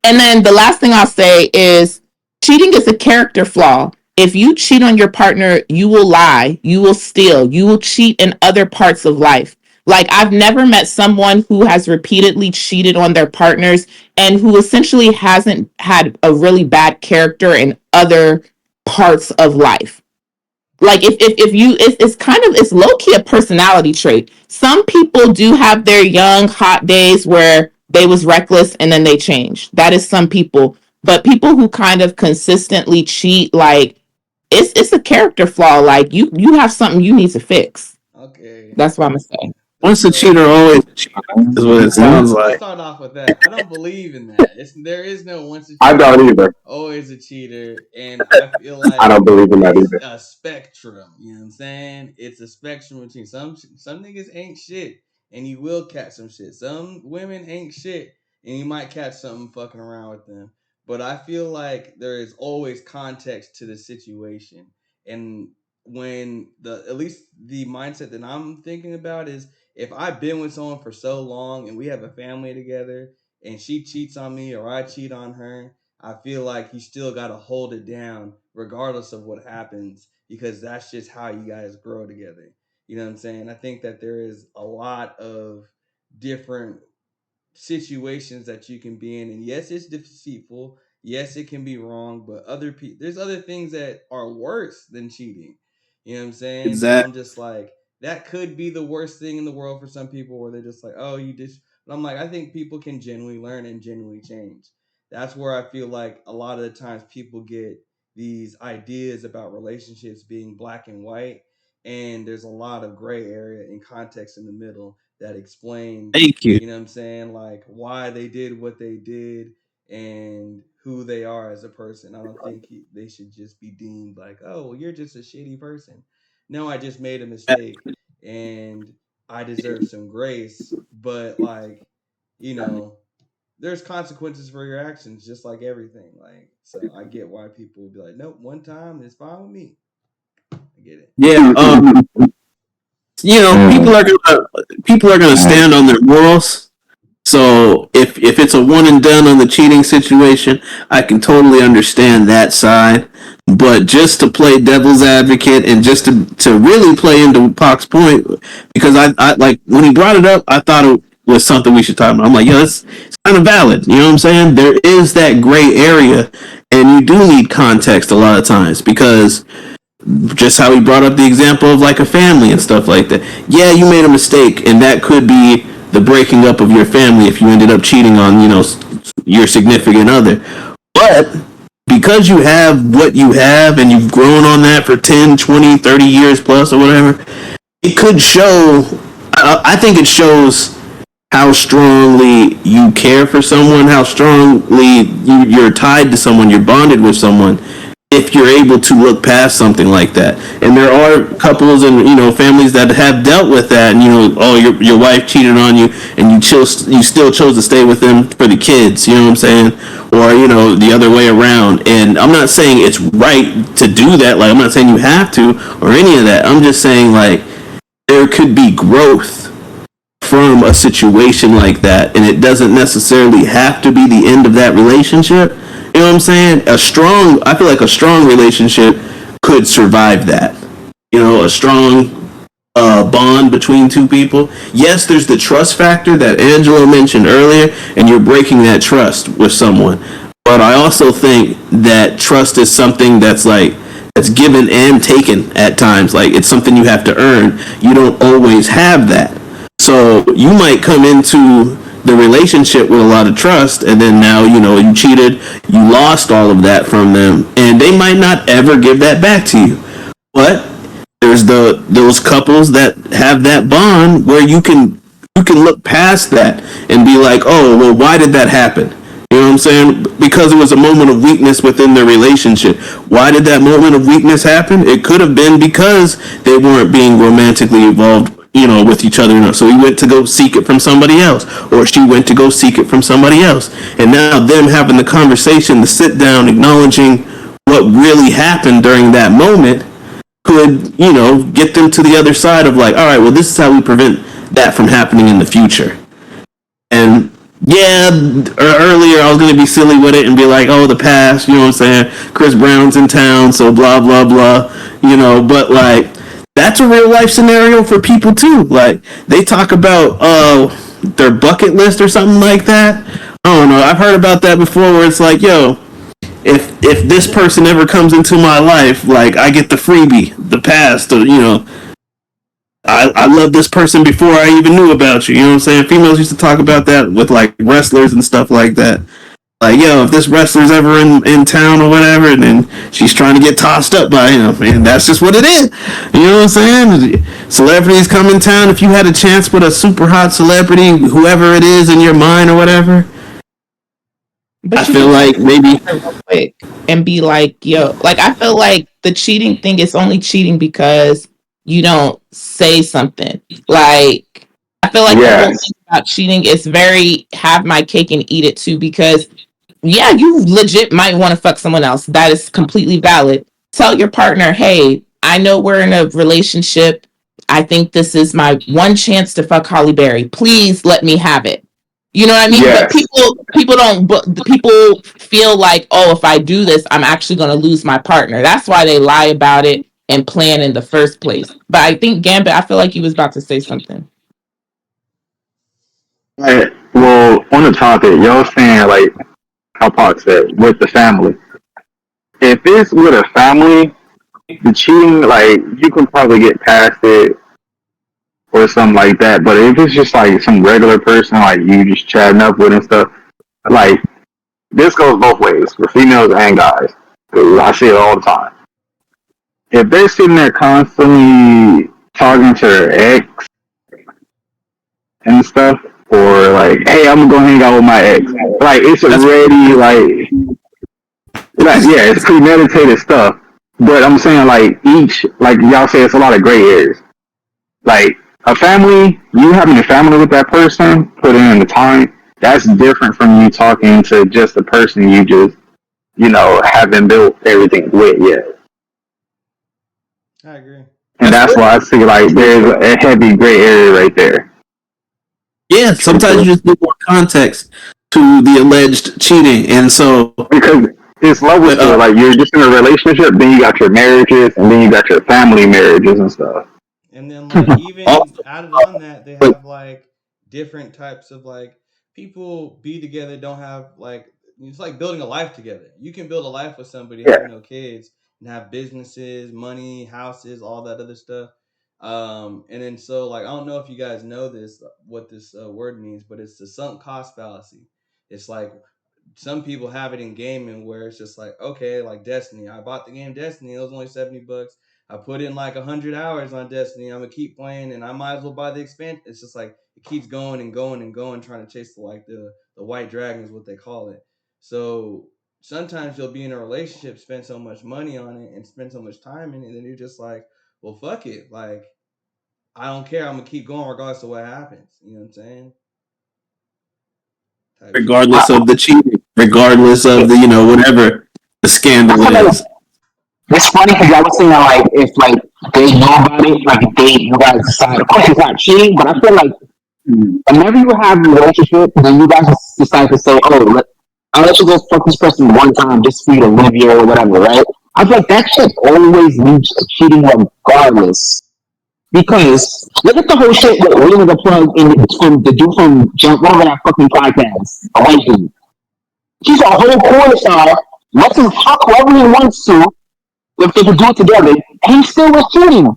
and then the last thing I'll say is cheating is a character flaw. If you cheat on your partner, you will lie, you will steal, you will cheat in other parts of life. Like, I've never met someone who has repeatedly cheated on their partners and who essentially hasn't had a really bad character in other parts of life. Like, if you, it's kind of, it's low key a personality trait. Some people do have their young hot days where they was reckless and then they change. That is some people. But people who kind of consistently cheat, like, it's a character flaw. Like, you have something you need to fix. Okay. That's what I'm gonna say. Once a cheater, always a cheater, is what it sounds Let's like. start off with that. I don't believe in that. There is no once a cheater, I don't either. always a cheater, and I feel like I don't believe in that it's either. a spectrum. You know what I'm saying? It's a spectrum between some niggas ain't shit, and you will catch some shit. Some women ain't shit, and you might catch something fucking around with them. But I feel like there is always context to the situation, and when at least the mindset that I'm thinking about is if I've been with someone for so long and we have a family together and she cheats on me or I cheat on her, I feel like you still got to hold it down regardless of what happens because that's just how you guys grow together. You know what I'm saying? I think that there is a lot of different situations that you can be in, and yes, it's deceitful. Yes, it can be wrong, but there's other things that are worse than cheating. You know what I'm saying? And I'm Exactly. just like, that could be the worst thing in the world for some people, where they're just like, oh, you just. But I'm like, I think people can genuinely learn and genuinely change. That's where I feel like a lot of the times people get these ideas about relationships being black and white, and there's a lot of gray area and context in the middle that explains, Thank you. you know what I'm saying, like why they did what they did and who they are as a person. I don't think they should just be deemed like, oh, well, you're just a shitty person. No, I just made a mistake and I deserve some grace, but like, you know, there's consequences for your actions just like everything. Like, so I get why people would be like, nope, one time it's fine with me. I get it. Yeah. You know, people are gonna stand on their morals. So if it's a one and done on the cheating situation, I can totally understand that side. But just to play devil's advocate and just to really play into Pac's point, because I like when he brought it up, I thought it was something we should talk about. I'm like, yeah, it's kind of valid. You know what I'm saying? There is that gray area, and you do need context a lot of times because just how he brought up the example of like a family and stuff like that. Yeah, you made a mistake, and that could be the breaking up of your family if you ended up cheating on, you know, your significant other. But because you have what you have and you've grown on that for 10, 20, 30 years plus or whatever, it could show, I think it shows how strongly you care for someone, how strongly you're tied to someone, you're bonded with someone, if you're able to look past something like that. And there are couples and, you know, families that have dealt with that, and, you know, oh, your wife cheated on you and you still chose to stay with them for the kids, you know what I'm saying? Or, you know, the other way around. And I'm not saying it's right to do that, like I'm not saying you have to or any of that. I'm just saying, like, there could be growth from a situation like that, and it doesn't necessarily have to be the end of that relationship. You know what I'm saying? I feel like a strong relationship could survive that. You know, a strong bond between two people. Yes, there's the trust factor that Angela mentioned earlier, and you're breaking that trust with someone. But I also think that trust is something that's like, that's given and taken at times. Like, it's something you have to earn. You don't always have that. So you might come into the relationship with a lot of trust, and then now, you know, you cheated, you lost all of that from them, and they might not ever give that back to you. But there's those couples that have that bond where you can look past that and be like, oh, well, why did that happen? You know what I'm saying? Because it was a moment of weakness within the relationship. Why did that moment of weakness happen? It could have been because they weren't being romantically involved with each other. So he went to go seek it from somebody else, or she went to go seek it from somebody else. And now them having the conversation, to sit down, acknowledging what really happened during that moment, could, get them to the other side of like, all right, well, this is how we prevent that from happening in the future. And yeah, earlier I was going to be silly with it and be like, oh, the past, you know what I'm saying? Chris Brown's in town, so blah, blah, blah, but like, that's a real life scenario for people too. Like, they talk about their bucket list or something like that. I don't know. I've heard about that before where it's like, yo, if this person ever comes into my life, like, I get the freebie, the pass, I love this person before I even knew about you. You know what I'm saying? Females used to talk about that with like wrestlers and stuff like that. Like, yo, if this wrestler's ever in town or whatever, and then she's trying to get tossed up by him, and that's just what it is. You know what I'm saying? Celebrities come in town. If you had a chance with a super hot celebrity, whoever it is in your mind or whatever, But I feel like maybe real quick and be like, yo, like, I feel like the cheating thing is only cheating because you don't say something. Like, I feel like the whole thing about cheating is very have my cake and eat it too, because yeah, you legit might want to fuck someone else. That is completely valid. Tell your partner, hey, I know we're in a relationship. I think this is my one chance to fuck Holly Berry. Please let me have it. You know what I mean? Yes. But people feel like, oh, if I do this, I'm actually going to lose my partner. That's why they lie about it and plan in the first place. But I think Gambit, I feel like he was about to say something. Right. Well, on the topic, y'all saying like how Pac said with the family. If it's with a family, the cheating, like, you can probably get past it or something like that. But if it's just like some regular person, like you just chatting up with and stuff, like, this goes both ways for females and guys. I see it all the time. If they're sitting there constantly talking to their ex and stuff, or like, hey, I'm gonna go hang out with my ex, like, it's already like yeah, it's premeditated stuff. But I'm saying, like, like y'all say, it's a lot of gray areas. Like, a family, you having a family with that person, putting in the time, that's different from you talking to just the person you just, haven't built everything with yet. I agree. And that's why I see, like, there's a heavy gray area right there. yeah, sometimes you just need more context to the alleged cheating, and so Because it's levels to it. Like, you're just in a relationship, then you got your marriages, and then you got your family marriages and stuff. And then, like, even added on that, they have like different types of, like, people be together, don't have, like, it's like building a life together. You can build a life with somebody, have no kids, and have businesses, money, houses, all that other stuff. And then, so, like, I don't know if you guys know what this word means, but it's the sunk cost fallacy. It's like, some people have it in gaming where it's just like, okay, like Destiny. I bought the game Destiny. It was only $70. I put in like 100 hours on Destiny. I'm gonna keep playing, and I might as well buy the expansion. It's just like it keeps going and going and going, trying to chase the white dragon is what they call it. So sometimes you'll be in a relationship, spend so much money on it, and spend so much time in it, and then you're just like, well, fuck it. Like, I don't care. I'm gonna keep going regardless of what happens. You know what I'm saying? regardless of the cheating, regardless of the whatever the scandal is. It's funny because I was saying, like, if, like, they know about it, like, if you guys decide, of course it's not cheating, but I feel like whenever you have a relationship, then you guys decide to say, oh, I'll let you go fuck this person one time just for you to live here or whatever, right? I feel like that shit always leads to cheating regardless. Because look at the whole shit with William the Plug from the dude from whatever that fucking podcast, a white dude. He's a whole corner star, lets him fuck whoever he wants to, if they could do it together, and he still was cheating.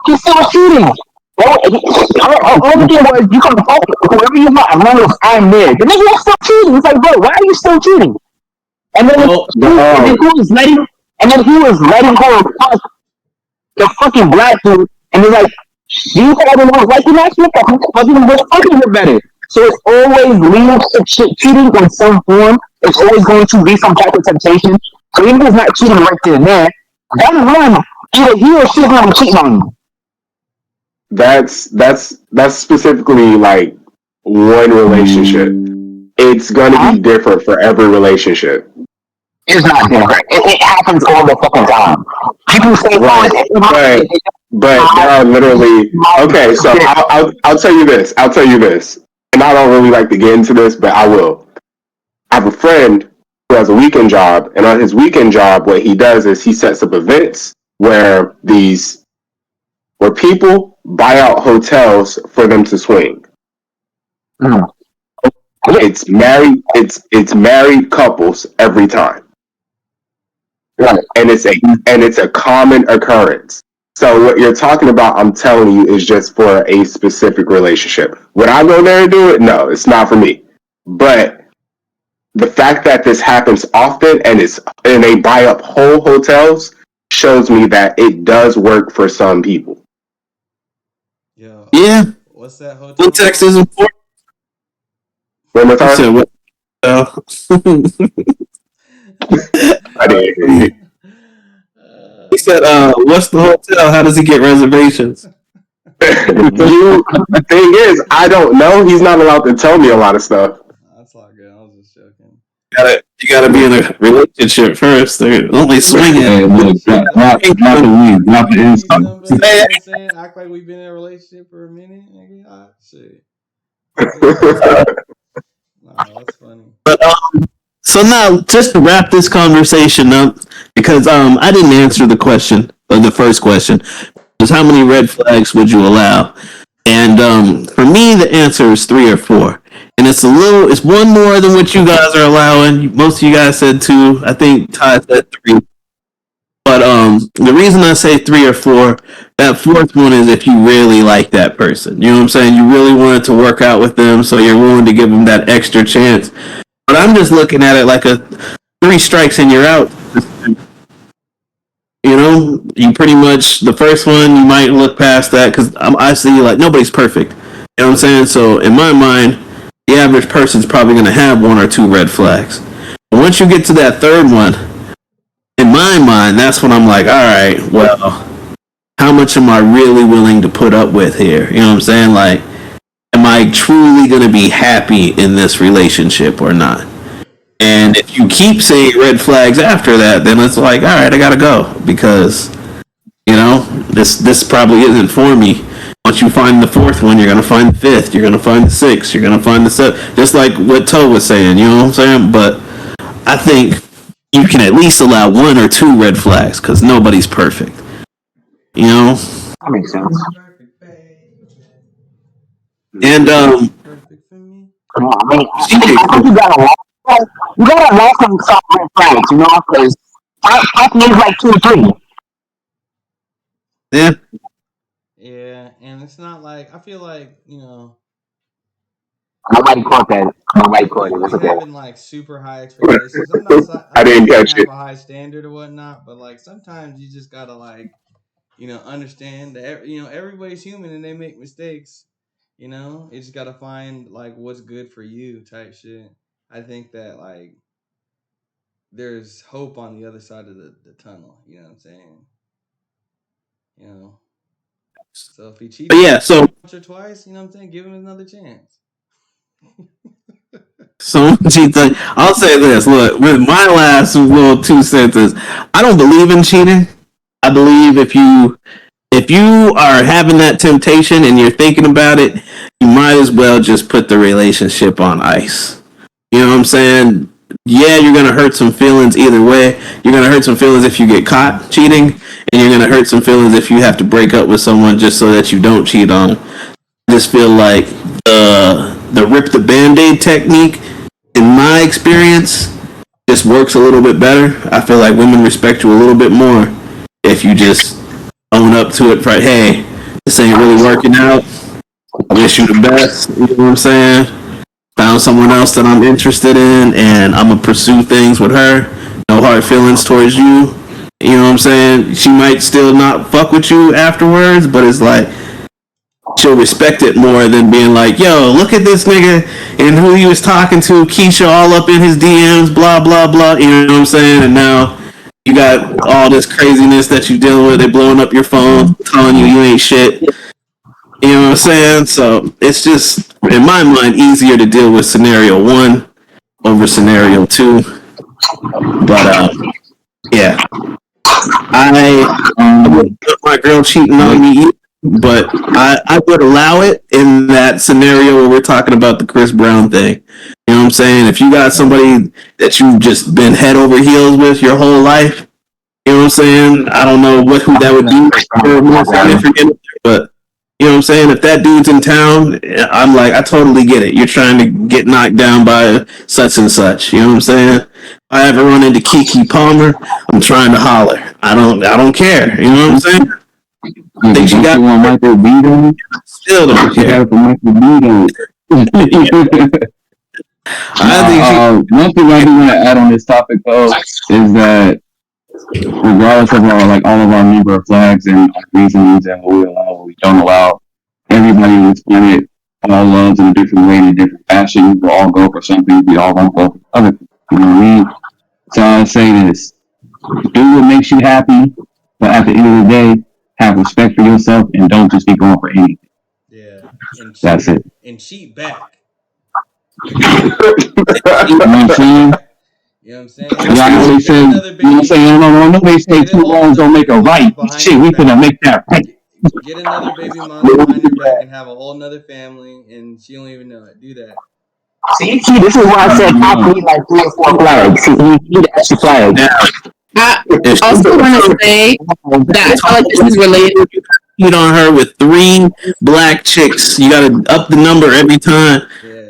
He still was cheating. All the thing was, you can fuck whoever you want, as long as I'm there. The nigga was still cheating. It's like, bro, why are you still cheating? And then, he was letting her fuck the fucking black dude, and he's like, you thought it was like, you actually fucking was fucking her better. So it's always leading to cheating in some form. It's always going to be some type of temptation. So even if it's not cheating right there and there, down the line, either he or she's going to be cheating on you. that's specifically like one relationship. It's gonna be different for every relationship. It's not different. It happens all the fucking time. People say, Right. But there are literally okay. So I'll tell you this. I'll tell you this. And I don't really like to get into this, but I will. I have a friend who has a weekend job, and on his weekend job, what he does is he sets up events where people buy out hotels for them to swing. Mm. It's married couples every time. Right. And it's a common occurrence. So what you're talking about, I'm telling you, is just for a specific relationship. Would I go there and do it? No, it's not for me. But the fact that this happens often and they buy up whole hotels shows me that it does work for some people. Yo, Yeah, what's that hotel? context is important. One more You time? said what? I didn't hear you. He said, "What's the hotel? How does he get reservations?" The thing is, I don't know. He's not allowed to tell me a lot of stuff. That's all good. I was just joking. You gotta be in a relationship first. They're only swinging. Hey, look, drop the weed, drop the Hey, inside. somebody, you know what I'm saying? Act like we've been in a relationship for a minute, nigga. Shit. Nah, that's funny. But so now, just to wrap this conversation up, because I didn't answer the question, the first question, was how many red flags would you allow? And for me, the answer is 3 or 4, and it's one more than what you guys are allowing. Most of you guys said 2. I think Ty said 3. But the reason I say 3 or 4, that fourth one is if you really like that person. You know what I'm saying? You really wanted to work out with them, so you're willing to give them that extra chance. But I'm just looking at it like a 3 strikes and you're out. You know, you pretty much, the first one, you might look past that because I see like nobody's perfect. You know what I'm saying? So in my mind, the average person's probably going to have 1 or 2 red flags. But once you get to that third one, in my mind, that's when I'm like, all right, well, how much am I really willing to put up with here? You know what I'm saying? Like, am I truly going to be happy in this relationship or not? And if you keep seeing red flags after that, then it's like, all right, I gotta go because, you know, this probably isn't for me. Once you find the fourth one, you're gonna find the fifth, you're gonna find the sixth, you're gonna find the seventh. Just like what Toe was saying, you know what I'm saying? But I think you can at least allow 1 or 2 red flags because nobody's perfect. You know? That makes sense. Perfect, babe. And Perfect for me. Come on, I mean, I think you gotta allow some red flags, you know, because I need like 2 or 3. yeah. Yeah, and it's not like I feel like, you know, Nobody caught that. Nobody caught it. we That's okay. having like super high expectations. I'm not I didn't saying catch have it. a high standard or whatnot, but like sometimes you just gotta like, you know, understand that you know everybody's human and they make mistakes. You know, you just gotta find like what's good for you type shit. I think that like there's hope on the other side of the tunnel. You know what I'm saying? You know, so if he cheats But yeah, so once or twice, you know what I'm saying, give him another chance. So I'll say this. Look, with my last little 2 cents is, I don't believe in cheating. I believe if you are having that temptation and you're thinking about it, you might as well just put the relationship on ice. You know what I'm saying? Yeah, you're gonna hurt some feelings either way. You're gonna hurt some feelings if you get caught cheating, and you're gonna hurt some feelings if you have to break up with someone just so that you don't cheat on them. I just feel like the rip the band-aid technique, in my experience, just works a little bit better. I feel like women respect you a little bit more if you just own up to it. Right? Hey, this ain't really working out. I wish you the best. You know what I'm saying? Found someone else that I'm interested in, and I'm gonna pursue things with her. No hard feelings towards you. You know what I'm saying? She might still not fuck with you afterwards, but it's like she'll respect it more than being like, yo, look at this nigga and who he was talking to, Keisha all up in his DMs, blah, blah, blah. You know what I'm saying? And now you got all this craziness that you dealing with. They blowing up your phone, telling you ain't shit. You know what I'm saying? So it's just, in my mind, easier to deal with scenario 1 over scenario 2. But yeah, I wouldn't put my girl cheating on me either, but I would allow it in that scenario where we're talking about the Chris Brown thing. You know what I'm saying? If you got somebody that you've just been head over heels with your whole life, you know what I'm saying? I don't know who that would be for more significant, but you know what I'm saying? If that dude's in town, I'm like, I totally get it. You're trying to get knocked down by such and such. You know what I'm saying? If I ever run into Kiki Palmer, I'm trying to holler. I don't care. You know what I'm saying? Yeah, Think she don't got you want Michael B on? still don't She got care. it for Michael B on. I think she One thing I do want to add on this topic though is that regardless of all of our number of flags and our reasons and what we allow, what we don't allow, everybody on this planet all loves in a different way, in a different fashion. We all go for something. We all won't go for other things. You know what I mean? So I say this: do what makes you happy, but at the end of the day, have respect for yourself and don't just be going for anything. Yeah, and That's it. and cheat back. You know what I'm saying? You know what I'm saying? Yeah, I know they say, you know what I'm saying? I know they say two wrongs don't make a right. Shit, we finna make that right. Get another baby mama behind your back and have a whole nother family, and she don't even know it. Do that. See, this is why I said Pop need like 3 or 4 flags. See, you need extra flags. I also want to say that I feel like this is related. cheat on her with 3 black chicks. You gotta up the number every time. Yeah.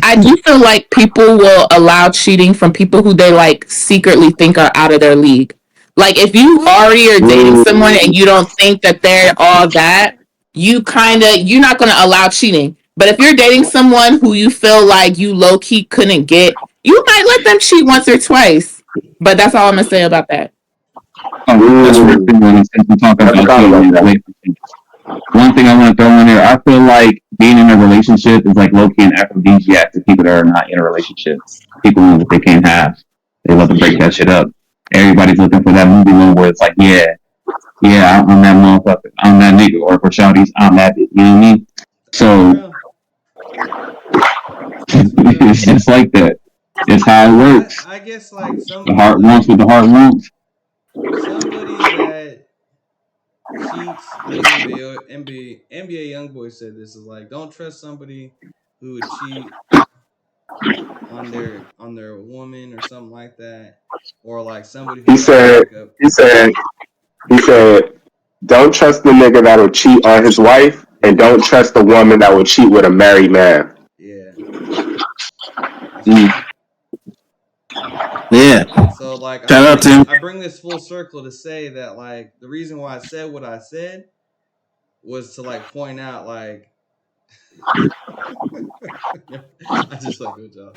I do feel like people will allow cheating from people who they like secretly think are out of their league. Like if you already are dating someone and you don't think that they're all that, you're not gonna allow cheating. But if you're dating someone who you feel like you low key couldn't get, you might let them cheat once or twice. But that's all I'm gonna say about that. That's really since we're talking about cheating in relationships. One thing I want to throw in there, I feel like being in a relationship is like low-key an aphrodisiac to people that are not in a relationship. People know what they can't have. They love to break that shit up. Everybody's looking for that movie one where it's like, yeah, I'm that motherfucker, I'm that nigga, or for shouties, I'm that bitch. You know what I mean? So it's just like that. It's how it works. I guess like The heart wants what the heart wants. Somebody that cheats. I think NBA YoungBoy said this is like, don't trust somebody who would cheat on their woman or something like that, or like somebody who He said, don't trust the nigga that'll cheat on his wife, and don't trust the woman that will cheat with a married man. Yeah. Yeah. So like, Shout out to him. I bring this full circle to say that like the reason why I said what I said was to like point out like I just like good job.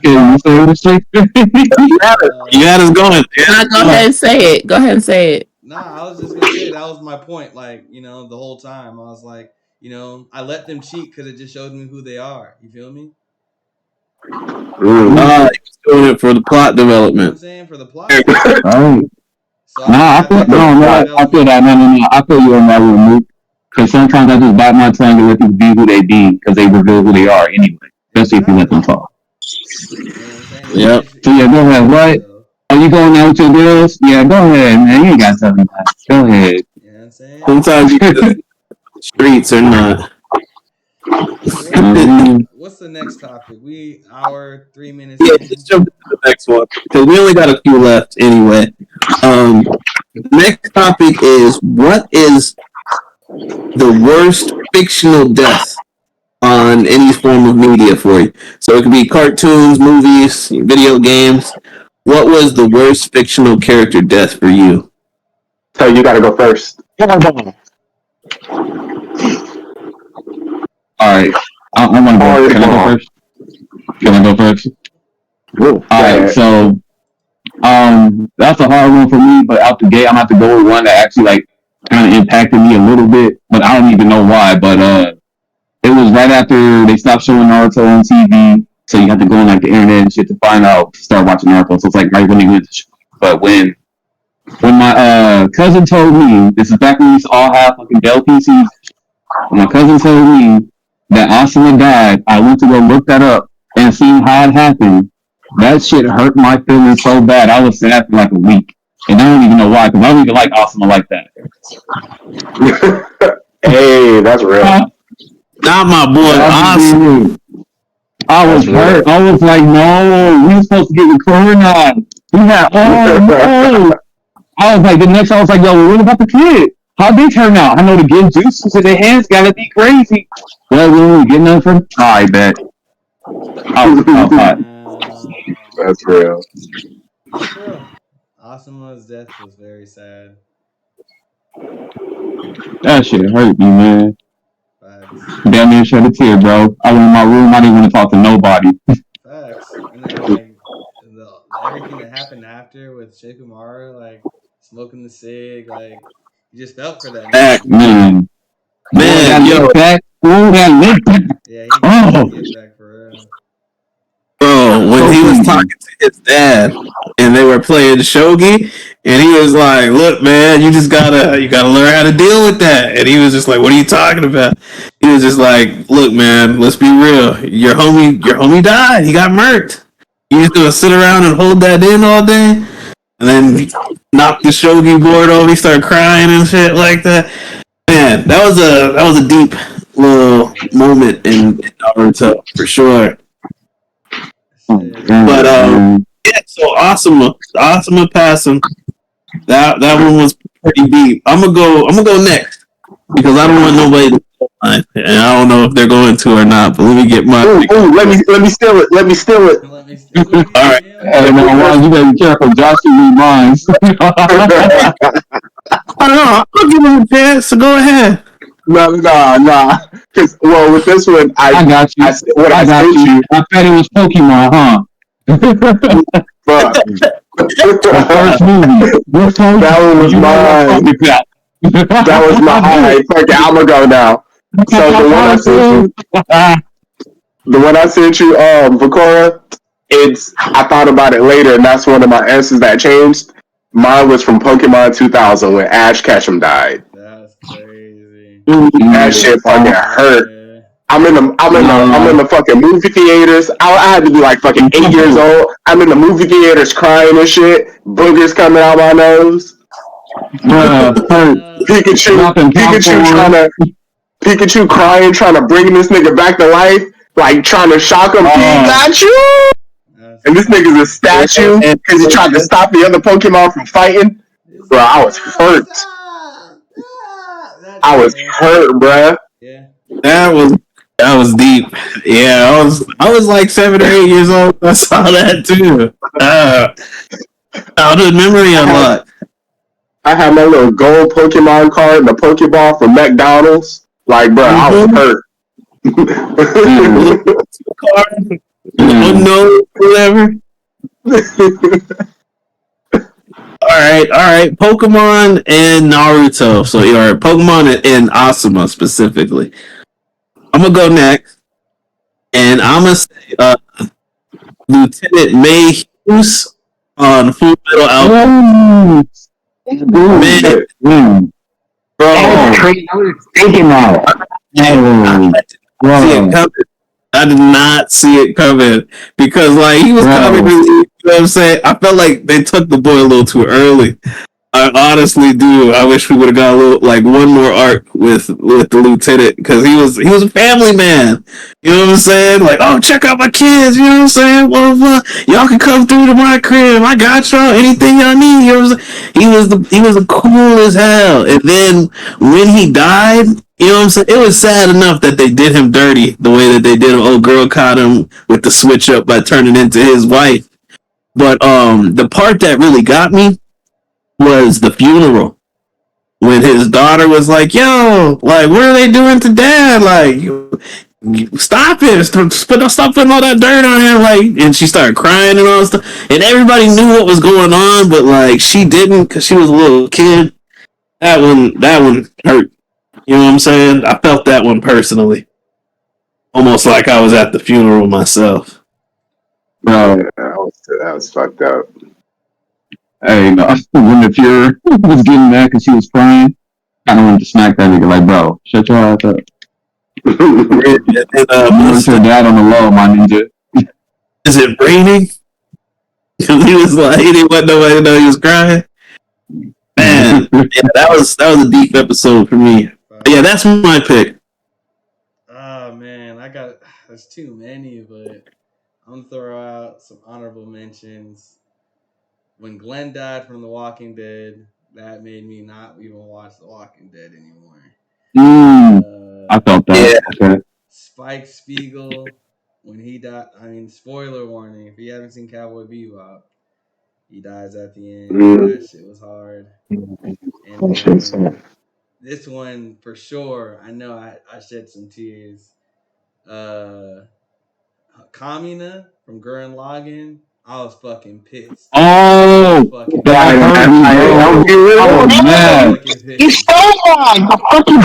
You had us going. Nah, go ahead and say it. Go ahead and say it. Nah, I was just gonna say that was my point. Like, you know, the whole time I was like, you know, I let them cheat because it just showed me who they are. You feel me? Doing it for the plot You know what I'm development. saying? For the plot. Right. So I feel that. I feel you on that one, Luke. Because sometimes I just bite my tongue and let them be who they be because they reveal who they are anyway. Especially if you let them talk. You know what I'm saying? Yep. So yeah, go ahead. What? Are you going out with your girls? Yeah, go ahead, man. You ain't got to tell me that. Go ahead. You know what I'm saying? Sometimes you just streets or not. What's the next topic? We 3 minutes. Yeah, in. let's jump into the next one because we only got a few left anyway. The next topic is what is the worst fictional death on any form of media for you? So it could be cartoons, movies, video games. What was the worst fictional character death for you? So you gotta go first. Alright. I want to go. Can I go first? Can I go first? Alright, so that's a hard one for me, but out the gate I'm gonna have to go with one that actually like kind of impacted me a little bit, but I don't even know why. But it was right after they stopped showing Naruto on TV, so you have to go on like the internet and shit to start watching Naruto. So it's like right when they went to show. But when when my cousin told me, this is back when we used to all have fucking Dell PCs. When my cousin told me that Asuna died, I went to go look that up and see how it happened. That shit hurt my feelings so bad. I was sad for like a week. And I don't even know why, because I don't even like Asuna like that. Hey, that's real. Not my boy. Awesome. I was hurt. I was like, no, we were supposed to get recording on. We had, oh no. I was like, the next, I was like, yo, what about the kid? How'd they turn out? I know the getting juices in their hands gotta be crazy. Well, we didn't get nothing. I bet. I was hot. That's real. Asuma's death was very sad. That shit hurt me, man. Facts. Damn near shed a tear, bro. I went in my room. I didn't want to talk to nobody. Facts. And then like everything that happened after with Shikamaru, like smoking the cig, like you just felt for that Man, yo, back. Ooh, that lick back. Yeah, he Oh. did get back for real. bro, when he was talking to his dad and they were playing shogi, and he was like, "Look, man, you gotta learn how to deal with that." And he was just like, "What are you talking about?" He was just like, "Look, man, let's be real. Your homie died. He got murked. You just gonna sit around and hold that in all day, and then knock the shogi board over. He started crying and shit like that. Man, that was a deep little moment in Naruto for sure. But yeah, so awesome passing. That one was pretty deep. I'm gonna go next because I don't want nobody to and I don't know if they're going to or not. But let me get my. Ooh, let me steal it. Let me steal it. All right. Hey, man, you gotta be careful. Josh should read minds. I don't know. I'll give him a chance. So go ahead. No. Because with this one, I got you. I got you. I bet it was Pokemon, huh? But First movie. that one was mine. That was my alright. Fuck it, I'm gonna go now. So the one I sent you, Vakora, I thought about it later, and that's one of my answers that changed. Mine was from Pokemon 2000 when Ash Ketchum died. That's crazy. That shit fucking hurt. Yeah. I'm in the fucking movie theaters. I had to be like fucking 8 years old. I'm in the movie theaters crying and shit. Boogers coming out my nose. Pikachu crying, trying to bring this nigga back to life, like trying to shock him. Pikachu! And this nigga's a statue because he tried to stop the other Pokemon from fighting. Bro, I was hurt. I was hurt, bruh. Yeah. That was deep. Yeah, I was like 7 or 8 years old. I saw that too. Childhood memory unlocked. I had my little gold Pokemon card and the Pokeball from McDonald's. Like, bro, I was hurt. No, whatever. All right. Pokemon and Naruto. So you're Pokemon and Asuma specifically. I'm gonna go next, and I'm gonna say Lieutenant May Hughes on Full Metal Alchemist. Man, bro, thinking now. I did not see it coming because like he was coming. You know what I'm saying? I felt like they took the boy a little too early. I honestly do. I wish we would have got a little, like one more arc with the lieutenant because he was a family man. You know what I'm saying? Like, oh, check out my kids. You know what I'm saying? Blah, blah, blah. Y'all can come through to my crib. I got y'all. Anything y'all need. You know what I'm saying? He was cool as hell. And then when he died, you know what I'm saying? It was sad enough that they did him dirty the way that they did him. Old girl caught him with the switch up by turning into his wife. But the part that really got me was the funeral when his daughter was like, "Yo, like, what are they doing to Dad? Like, stop it! Stop putting all that dirt on him!" Like, and she started crying and all that stuff. And everybody knew what was going on, but like, she didn't because she was a little kid. That one hurt. You know what I'm saying? I felt that one personally, almost like I was at the funeral myself. That was fucked up. Hey, no, when the Fuhrer was getting mad because she was crying, kind of wanted to smack that nigga. Like, bro, shut your ass up. What's your dad on the low, my ninja? Is it raining? Because he was like, he didn't want nobody to know he was crying. Man, yeah, that was a deep episode for me. But yeah, that's my pick. Oh man, there's too many, but I'm gonna throw out some honorable mentions. When Glenn died from The Walking Dead, that made me not even watch The Walking Dead anymore. I felt that. Yeah. Okay. Spike Spiegel, when he died. I mean, spoiler warning: if you haven't seen Cowboy Bebop, he dies at the end. That shit was hard. And then this one for sure, I know I shed some tears. Kamina from Gurren Lagann, I was fucking pissed. Oh, Fucking that hurt me, bro. Oh, man. fucking You pissed. stole mine, the fucking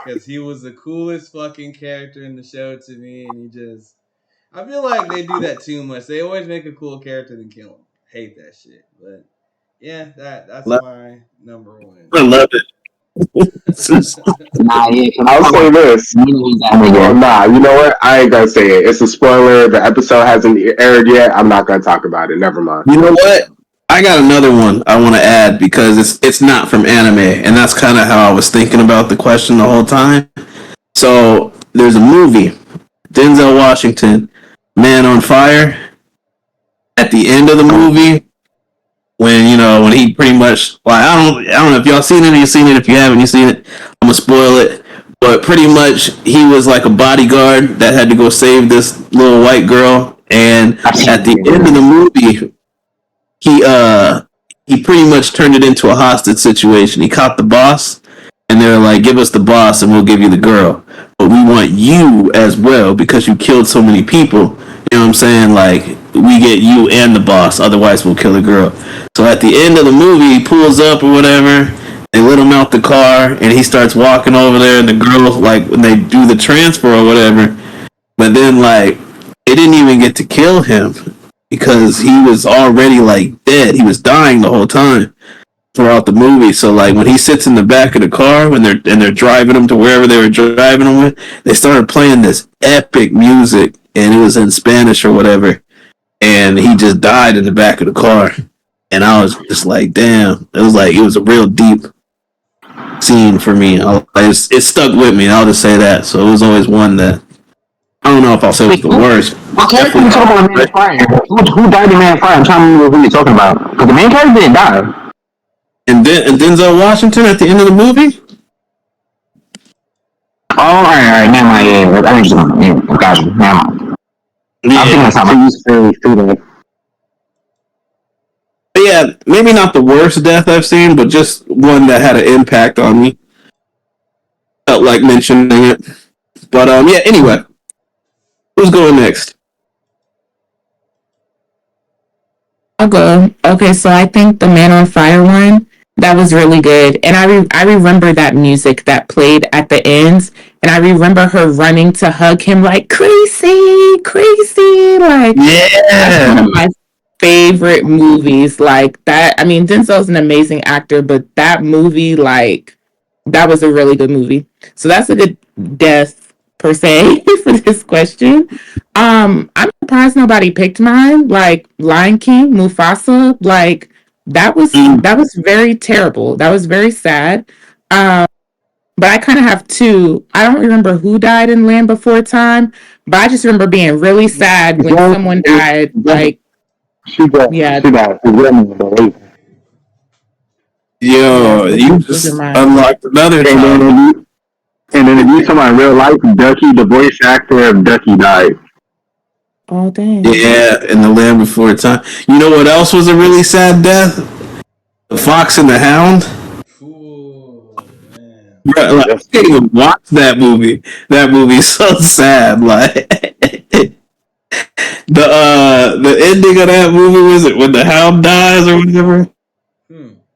Because he was the coolest fucking character in the show to me, and I feel like they do that too much. They always make a cool character then kill him. Hate that shit, but yeah, that's my number one. I love it. Nah, yeah. I'll say this. Well, nah, you know what? I ain't gonna say it. It's a spoiler. The episode hasn't aired yet. I'm not gonna talk about it. Never mind. You know what? I got another one I want to add because it's not from anime, and that's kind of how I was thinking about the question the whole time. So there's a movie, Denzel Washington, Man on Fire. At the end of the movie, when he pretty much, like, I don't know if y'all seen it. You've seen it. If you haven't, you seen it. I'm gonna spoil it. But pretty much, he was like a bodyguard that had to go save this little white girl, and at the end of the movie, he pretty much turned it into a hostage situation. He caught the boss, and they were like, "Give us the boss, and we'll give you the girl. But we want you as well because you killed so many people. You know what I'm saying? Like, we get you and the boss. Otherwise, we'll kill the girl." So at the end of the movie, he pulls up or whatever. They let him out the car, and he starts walking over there. And the girl, like, when they do the transfer or whatever, but then like, they didn't even get to kill him because he was already like dead. He was dying the whole time throughout the movie. So like, when he sits in the back of the car when they're driving him to wherever they were driving him with, they started playing this epic music, and it was in Spanish or whatever, and he just died in the back of the car. And I was just like, damn. It was a real deep scene for me. It stuck with me. I'll just say that. So it was always one that I don't know if I'll say it was the worst. What character you talking about in Man of Fire? Who died in Man of Fire? I'm trying to remember who you're talking about. Because the main character didn't die. And Denzel Washington at the end of the movie? Oh, alright, never mind. Yeah, I think so. Gotcha. Never mind. Yeah. I think that's how But yeah, maybe not the worst death I've seen, but just one that had an impact on me. Felt like mentioning it. But yeah, anyway. Who's going next? I'll go. Okay, so I think the Man on Fire one, that was really good. And I remember that music that played at the ends. And I remember her running to hug him like, crazy. Like, that's one of my favorite movies. Like that. I mean, Denzel's an amazing actor, but that movie, like, that was a really good movie. So that's a good death per se for this question. I'm surprised nobody picked mine. Like Lion King, Mufasa, like that was very terrible. That was very sad. But I kind of have two. I don't remember who died in Land Before Time, but I just remember being really sad when someone died. Like, yeah. Yo, you just unlocked another time. And then if you talk about real life, Ducky, the voice actor of Ducky, died. Oh, dang. Yeah, in The Land Before Time. You know what else was a really sad death? The Fox and the Hound. Ooh, man. Bro, like, I can't even watch that movie. That movie's so sad. Like the ending of that movie, was it when the hound dies or whatever?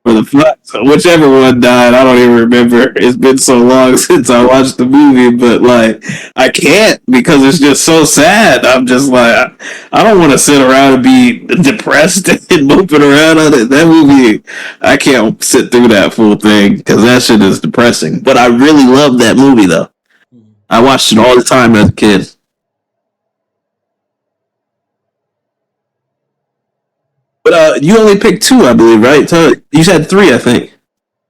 or the Fox, whichever one died. I don't even remember. It's been so long since I watched the movie, but like I can't because it's just so sad. I'm just like I don't want to sit around and be depressed and moping around on it. That movie, I can't sit through that full thing because that shit is depressing. But I really love that movie though. I watched it all the time as a kid. But you only picked two, I believe, right? So you said three, I think.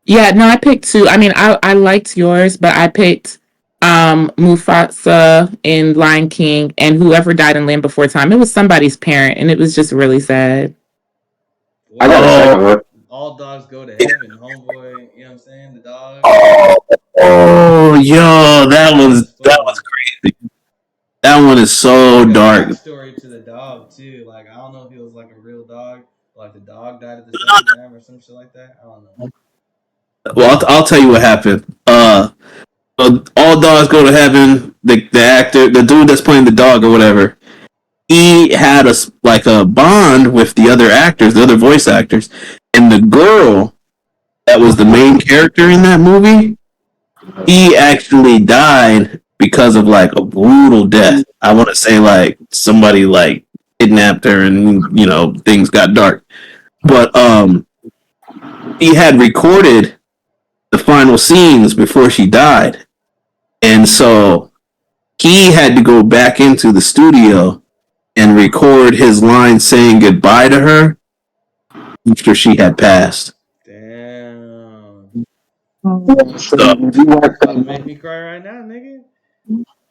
Yeah, no, I picked two. I mean, I liked yours, but I picked Mufasa in Lion King and whoever died in Land Before Time. It was somebody's parent, and it was just really sad. I got a second one. All dogs go to heaven, homeboy. You know what I'm saying? The dog. Oh, yo, that was crazy. That one is so dark. Story to the dog too. Like I don't know if he was like a real dog, like the dog died at the same time or some shit like that. I don't know. Well, I'll tell you what happened. All dogs go to heaven. The actor, the dude that's playing the dog or whatever, he had a bond with the other actors, the other voice actors, and the girl that was the main character in that movie, he actually died because of like a brutal death. I want to say like somebody like kidnapped her and things got dark. But he had recorded the final scenes before she died. And so he had to go back into the studio and record his line saying goodbye to her after she had passed. Damn. So, Make me cry right now, nigga.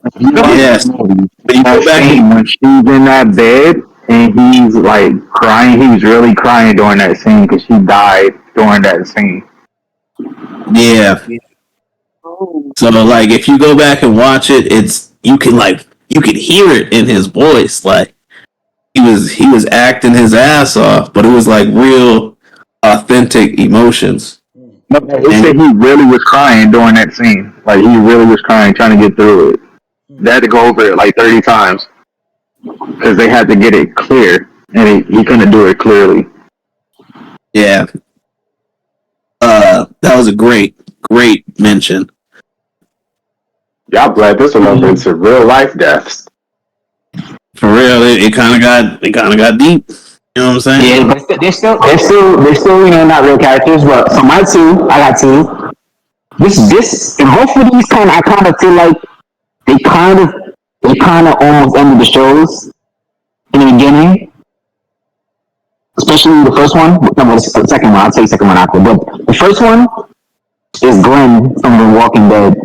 yes. But you go back when she's in that bed and he's like crying, he was really crying during that scene because she died during that scene. Yeah. So like if you go back and watch it, you can hear it in his voice. Like he was acting his ass off, but it was like real authentic emotions. No, it said he really was crying during that scene. Like he really was crying, trying to get through it. They had to go over it like 30 times because they had to get it clear, and he couldn't do it clearly. Yeah. That was a great mention. Y'all glad this one up into real life deaths. For real, it kind of got deep. You know what I'm saying? Yeah, but they're still not real characters. But so my two, I got two. This, and both of these I kind of feel like they kind of almost ended the shows in the beginning. Especially the first one. No, the second one. I'll tell you the second one after. But the first one is Glenn from The Walking Dead.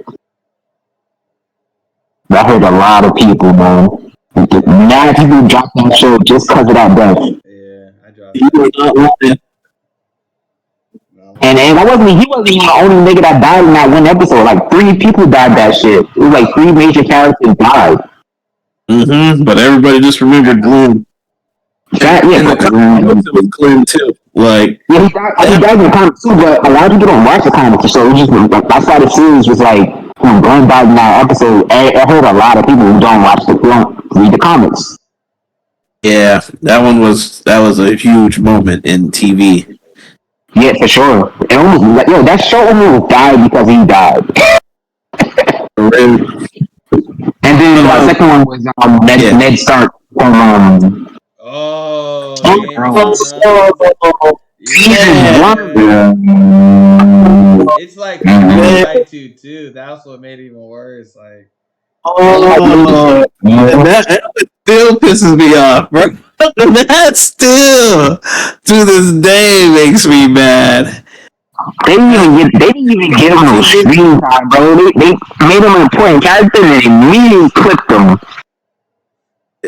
That hurt a lot of people, man. Now people dropped that show just because of that death. Yeah, I dropped it. And he wasn't even the only nigga that died in that one episode. Like 3 people died that shit. It was like 3 major characters died. But everybody just remembered Glenn. And the comics, it was Glenn too. Like he died in the comics too, but a lot of people don't watch the comics, so it just that's why the series was like Glenn died in that episode. It hurt a lot of people who don't read the comics. Yeah, that was a huge moment in TV. Yeah, for sure. That show almost died because he died. And then my second one was Ned Stark from It's like Fight too. That's what made it even worse. Like, that still pisses me off, bro. That still to this day makes me mad. They didn't even give him no screen time, bro. They made him an important character and they immediately clipped him.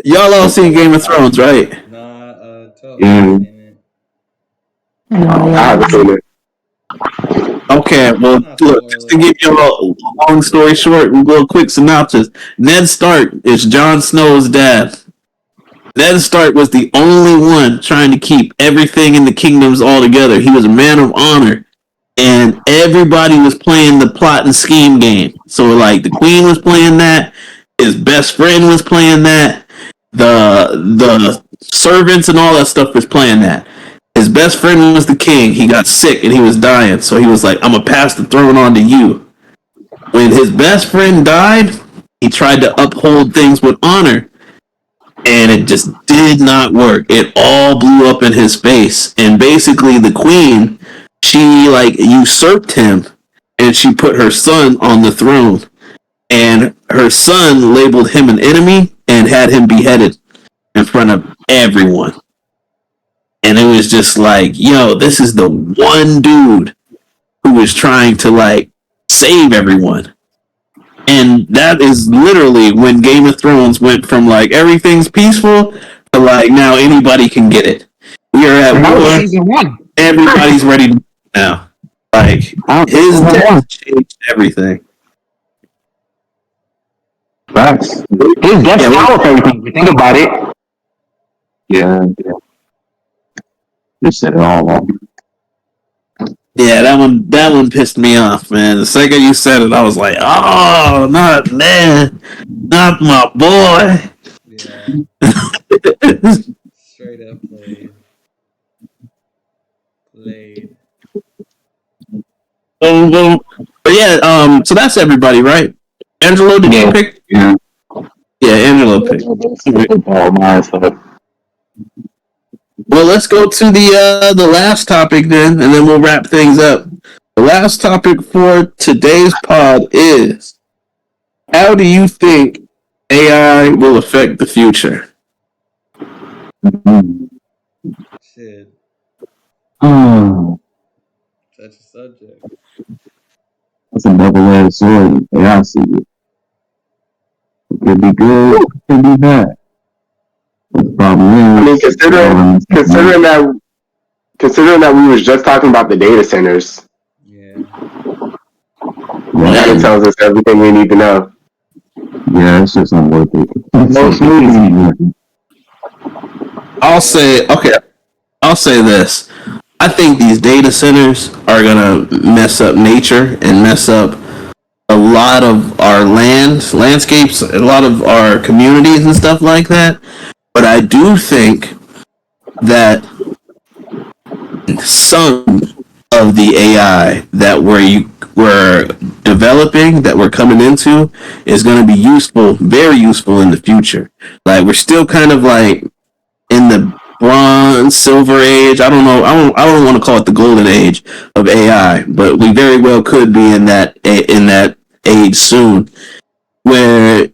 Y'all all seen Game of Thrones, right? Nah, totally. I haven't seen it. Okay, well, look, just to give you a long story short, we'll go a quick synopsis. Ned Stark is Jon Snow's dad. Ned Stark was the only one trying to keep everything in the kingdoms all together. He was a man of honor, and everybody was playing the plot and scheme game. So, like, the queen was playing that, his best friend was playing that, the servants and all that stuff was playing that. His best friend was the king. He got sick and he was dying, so he was like, "I'm gonna pass the throne on to you." When his best friend died, he tried to uphold things with honor, and it just did not work. It all blew up in his face, and basically the queen, she like usurped him, and she put her son on the throne, and her son labeled him an enemy and had him beheaded in front of everyone. And it was just like, yo, this is the one dude who was trying to like save everyone. And that is literally when Game of Thrones went from like everything's peaceful to like now anybody can get it. We are at That was war. season 1. Everybody's ready to now. Like his death changed everything. Facts. His death's power for everything. If you think about it. Yeah. They said it all. Yeah, that one pissed me off, man. The second you said it, I was like, oh, not my boy. Yeah. Straight up played. Boom, boom. But yeah, so that's everybody, right? Angelo, did you pick? Yeah. Yeah, Angelo picked. Oh, my stuff. Well, let's go to the last topic then, and then we'll wrap things up. The last topic for today's pod is: how do you think AI will affect the future? Shit. Such a subject. That's a double-edged sword. Yeah, I see it. It could be good, it could be bad. But the problem is, I mean, considering that we was just talking about the data centers, Yeah. that tells us everything we need to know. Yeah, it's just not worth it. Most movies. I'll say this. I think these data centers are gonna mess up nature and mess up a lot of our landscapes, a lot of our communities and stuff like that. But I do think that some of the AI that we're developing, that we're coming into, is going to be useful, very useful in the future. Like we're still kind of like in the bronze, silver age. I don't know. I don't want to call it the golden age of AI, but we very well could be in that age soon, where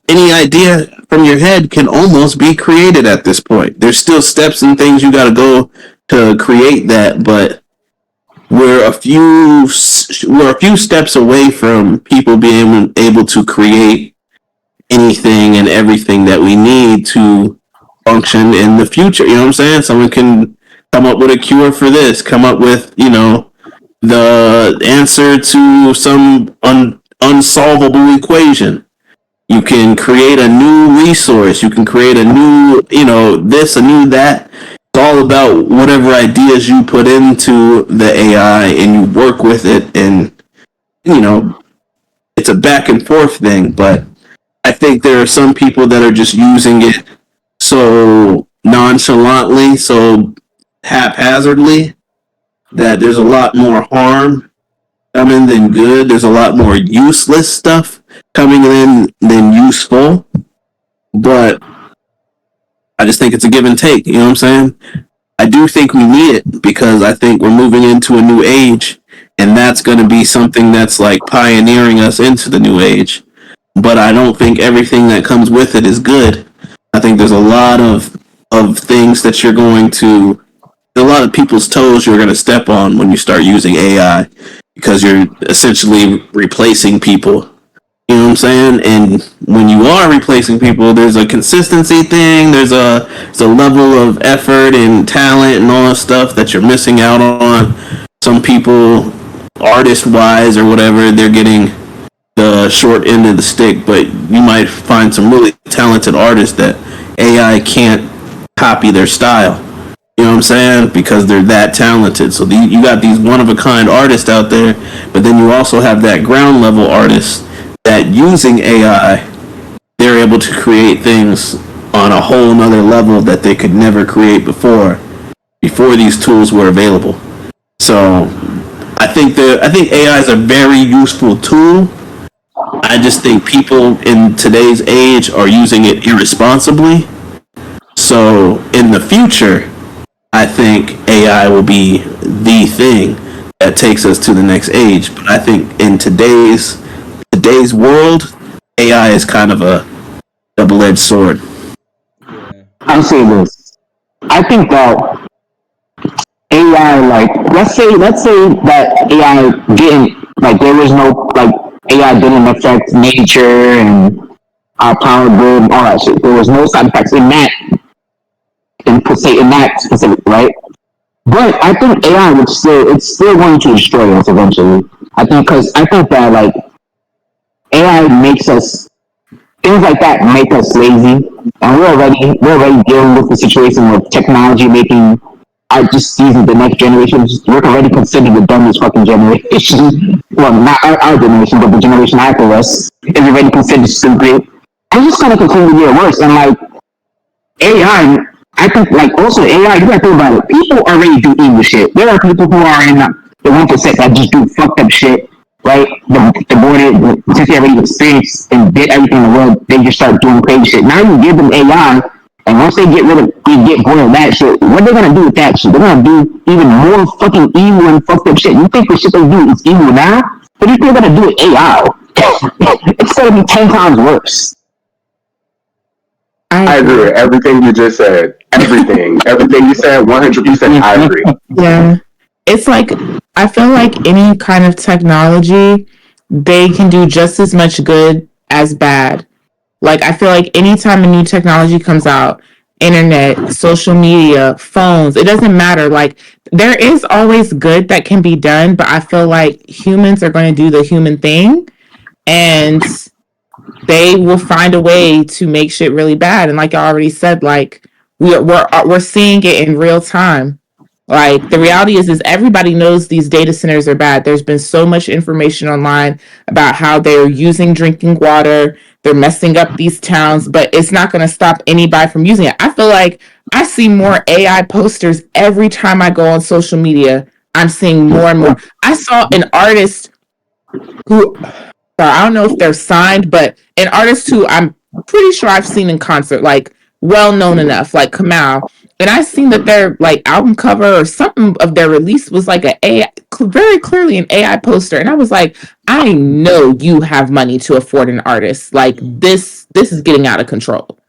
any idea from your head can almost be created at this point. There's still steps and things you got to go to create that, but we're a few steps away from people being able to create anything and everything that we need to function in the future. You know what I'm saying? Someone can come up with a cure for this, come up with, the answer to some unsolvable equation. You can create a new resource. You can create a new, this, a new that. It's all about whatever ideas you put into the AI and you work with it, and, it's a back and forth thing, but I think there are some people that are just using it so nonchalantly, so haphazardly, that there's a lot more harm coming than good. There's a lot more useless stuff coming in than useful. But I just think it's a give and take. You know what I'm saying? I do think we need it because I think we're moving into a new age, and that's going to be something that's like pioneering us into the new age. But I don't think everything that comes with it is good. I think there's a lot of things that you're going to, a lot of people's toes you're going to step on when you start using AI, because you're essentially replacing people. You know what I'm saying? And when you are replacing people, there's a consistency thing, there's a level of effort and talent and all that stuff that you're missing out on. Some people, artist-wise or whatever, they're getting the short end of the stick, but you might find some really talented artists that AI can't copy their style. You know what I'm saying? Because they're that talented. So you got these one-of-a-kind artists out there, but then you also have that ground-level artist that using AI, they're able to create things on a whole nother level that they could never create before. before these tools were available. So I think AI is a very useful tool. I just think people in today's age are using it irresponsibly. So in the future, I think AI will be the thing that takes us to the next age. But I think in today's world, AI is kind of a double-edged sword. Yeah. I'll say this. I think that AI, like, let's say that AI didn't, like, there was no, like, AI didn't affect nature and our power grid and all that shit. There was no side effects in that, in that specific, right? But I think AI would it's still going to destroy us eventually. I think that, like, AI makes us, things like that make us lazy, and we're already dealing with the situation of technology making just using the next generation. We're already considered the dumbest fucking generation. Well, not our generation, but the generation after us is already considered stupid. And it's just gonna continue to get worse. And like AI, I think like also AI, you gotta think about it. People already do evil shit. There are people who are in the 1% that just do fucked up shit. Right? Since they already experienced and did everything in the world, they just start doing crazy shit. Now you give them AI, and once they get bored of that shit, what they're gonna do with that shit? They're gonna do even more fucking evil and fucked up shit. You think the shit they do is evil now? But you think they're gonna do it AI? It's gonna be 10 times worse. I agree with everything you just said. Everything you said, 100%. I agree. Yeah. It's like, I feel like any kind of technology, they can do just as much good as bad. Like, I feel like anytime a new technology comes out, internet, social media, phones, it doesn't matter. Like, there is always good that can be done, but I feel like humans are going to do the human thing, and they will find a way to make shit really bad. And like I already said, like, we're seeing it in real time. Like, the reality is everybody knows these data centers are bad. There's been so much information online about how they're using drinking water, they're messing up these towns, but it's not going to stop anybody from using it. I feel like I see more AI posters every time I go on social media. I'm seeing more and more. I saw an artist who, I don't know if they're signed, but an artist who I'm pretty sure I've seen in concert, like, well known enough, like Kamau. And I seen that their like album cover or something of their release was like very clearly an AI poster. And I was like, I know you have money to afford an artist. Like, this is getting out of control.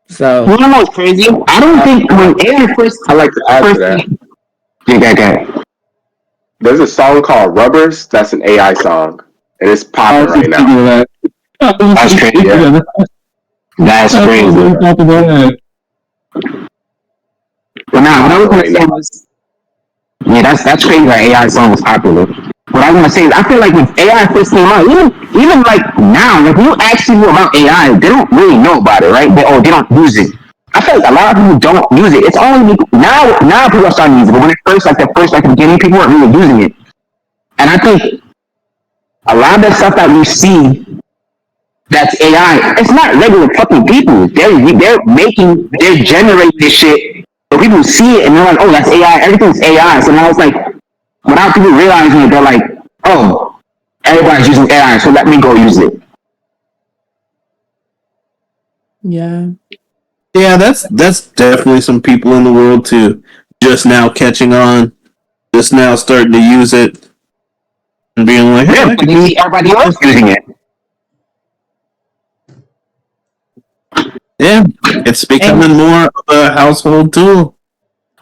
So you know what's crazy? I don't think when AI first, I like to add to that. Yeah. There's a song called Rubbers. That's an AI song, and it's popping right now. That's crazy. Yeah. That's crazy. But now, what I was gonna say was, yeah, that's crazy that AI song was popular. What I was gonna say is, I feel like when AI first came out, even like now, like when you ask people about AI, they don't really know about it, right? They don't use it. I feel like a lot of people don't use it. It's only now people are starting to use it, but when it first, like the beginning, people weren't really using it. And I think a lot of the stuff that we see that's AI, it's not regular fucking people. They're generating this shit. So people see it and they're like, oh, that's AI. Everything's AI. So now it's like, without people realizing it, they're like, oh, everybody's using AI, so let me go use it. yeah. Yeah, that's definitely some people in the world too. Just now catching on, just now starting to use it, and being like, Yeah, hey, but you see everybody else using it. yeah, it's becoming more of a household tool.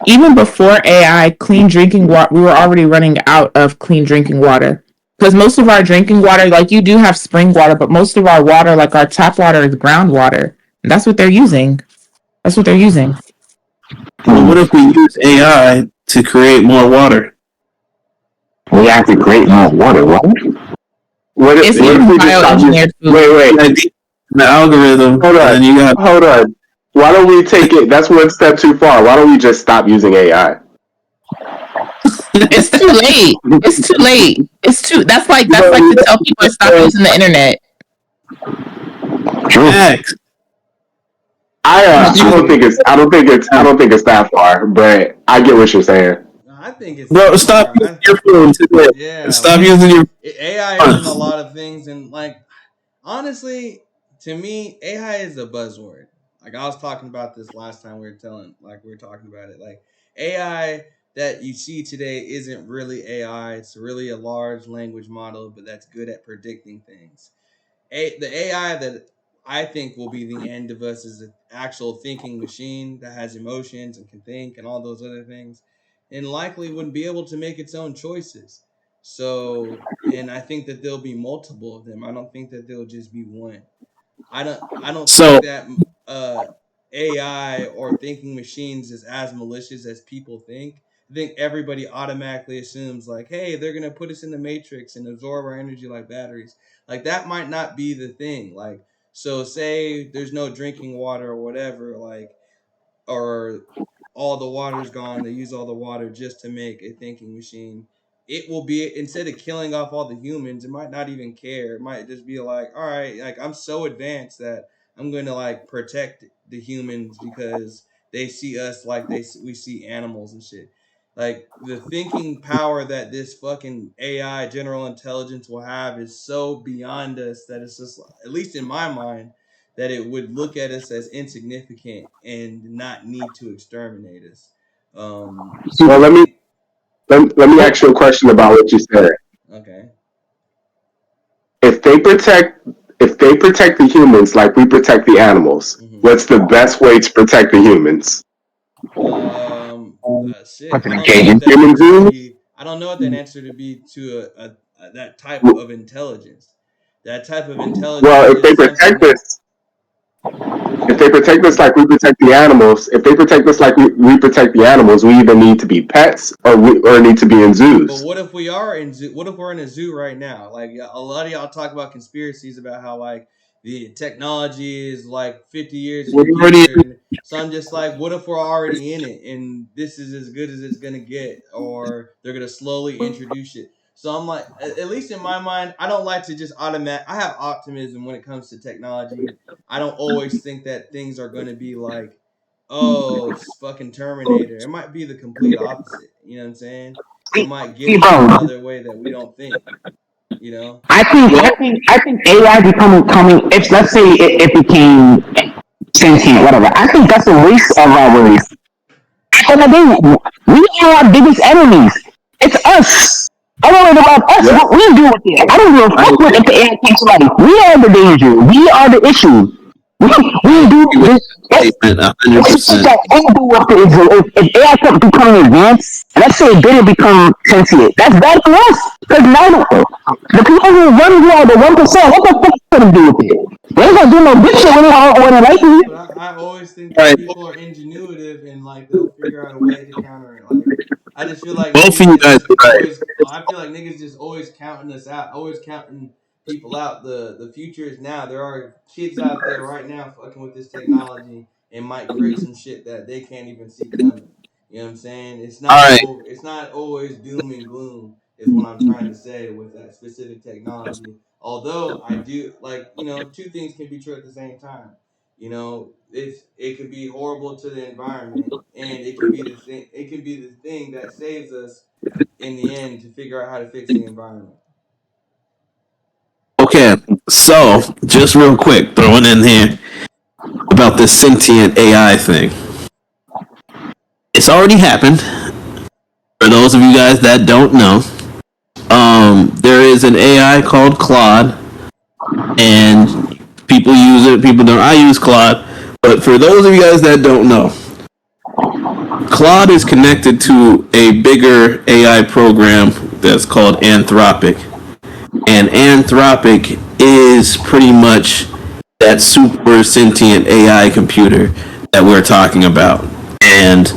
Even before AI, clean drinking water, we were already running out of clean drinking water. Because most of our drinking water, like, you do have spring water, but most of our water, like our tap water, is groundwater. And that's what they're using. Well, what if we use AI to create more water? We have to create more water, right? What if we just stop using? Wait. The algorithm. Hold on. Why don't we take it? That's one step too far. Why don't we just stop using AI? It's too late. That's like to tell people to stop using the internet. True. X. I don't think it's that far, but I get what you're saying. I think it's Bro, that stop far. using your phone today. Yeah, Stop like using your AI is in a lot of things, and like honestly, to me, AI is a buzzword. Like I was talking about this last time we were talking about it. Like AI that you see today isn't really AI. It's really a large language model, but that's good at predicting things. The AI that I think will be the end of us is an actual thinking machine that has emotions and can think and all those other things, and likely wouldn't be able to make its own choices. So, and I think that there'll be multiple of them. I don't think that there'll just be one. I don't think so that uh, AI or thinking machines is as malicious as people think. I think everybody automatically assumes like, hey, they're gonna put us in the matrix and absorb our energy like batteries. Like that might not be the thing. Like so, say there's no drinking water or whatever. Like or all the water's gone. They use all the water just to make a thinking machine. It will be instead of killing off all the humans, it might not even care. It might just be like, all right, like I'm so advanced that I'm going to like protect the humans because they see us like we see animals and shit. Like the thinking power that this fucking AI general intelligence will have is so beyond us that it's just at least in my mind that it would look at us as insignificant and not need to exterminate us. Well, I think let me ask you a question about what you said. okay. If they protect the humans like we protect the animals, hmm what's the best way to protect the humans? Shit. Put them in cages. Human zoos? I don't know what that answer to be to that type of intelligence. That type of intelligence Well, is something that. if Okay. they protect us like we protect the animals, if they protect us like we protect the animals, we either need to be pets or need to be in But zoos. what if we are in zoo? What if we're in a zoo right now? Like a lot of y'all talk about conspiracies about how like the technology is like 50 years in we're the already future, and so I'm just like, what if we're already in it and this is as good as it's gonna get, or they're gonna slowly introduce it? So I'm like, at least in my mind, I don't like to just automatic. I have optimism when it comes to technology. I don't always think that things are gonna be like, oh, it's fucking Terminator. It might be the complete opposite. You know what I'm saying? It might get See, us in bro, another way that we don't think. You know? well. I think AI becoming coming. If let's say it became sentient, whatever. I think that's a waste of our race. At the end of the day, we are our biggest enemies. It's us. I'm worried about us. Yep. What we do with it. I don't give a fuck what if the AI takes somebody. We are the danger. We are the issue. We I do Agree with this. that statement It's shit 100%. that we do with the if AI kept becoming advanced, and let's say it didn't become sentient, that's bad for us. Because now the people who run who are the 1%, what the fuck are they gonna do with it? They ain't gonna do no bitch shit when they like you. but I always think All that right, people are ingenuitive and like they'll figure out a way to counter it. Like I just feel like both of niggas you just guys are right. always I feel like niggas just always counting us out, always counting people out. The future is now. There are kids out there right now fucking with this technology and might create some shit that they can't even see coming. You know what I'm saying? All right, It's not always doom and gloom is what I'm trying to say with that specific technology. Although I do like, two things can be true at the same time. It could be horrible to the environment, and it can be the thing. It can be the thing that saves us in the end to figure out how to fix the environment. okay. So, just real quick, throwing in here about this sentient AI thing. It's already happened. For those of you guys that don't know, there is an AI called Claude, and people use it. People don't. I use Claude, but for those of you guys that don't know, Claude is connected to a bigger AI program that's called Anthropic, and Anthropic is pretty much that super sentient AI computer that we're talking about. And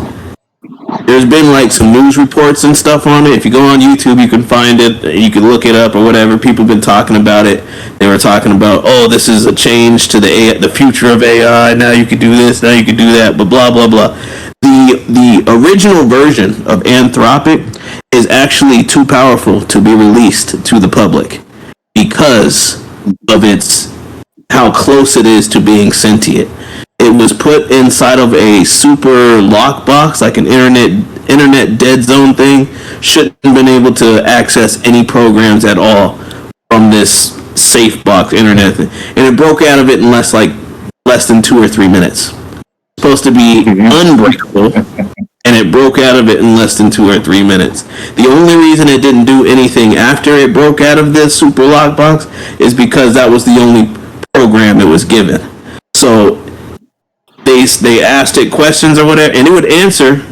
there's been like some news reports and stuff on it. If you go on YouTube, you can find it. You can look it up or whatever. People have been talking about it. They were talking about, oh, this is a change to the AI, the future of AI. Now you can do this. Now you can do that. But blah blah blah. The original version of Anthropic is actually too powerful to be released to the public because of its how close it is to being sentient. It was put inside of a super lockbox, like an internet dead zone thing. Shouldn't have been able to access any programs at all from this safe box internet thing. And it broke out of it in less than 2 or 3 minutes. Supposed to be unbreakable, and it broke out of it in less than 2 or 3 minutes. The only reason it didn't do anything after it broke out of this super lockbox is because that was the only program it was given. So they asked it questions or whatever, and it would answer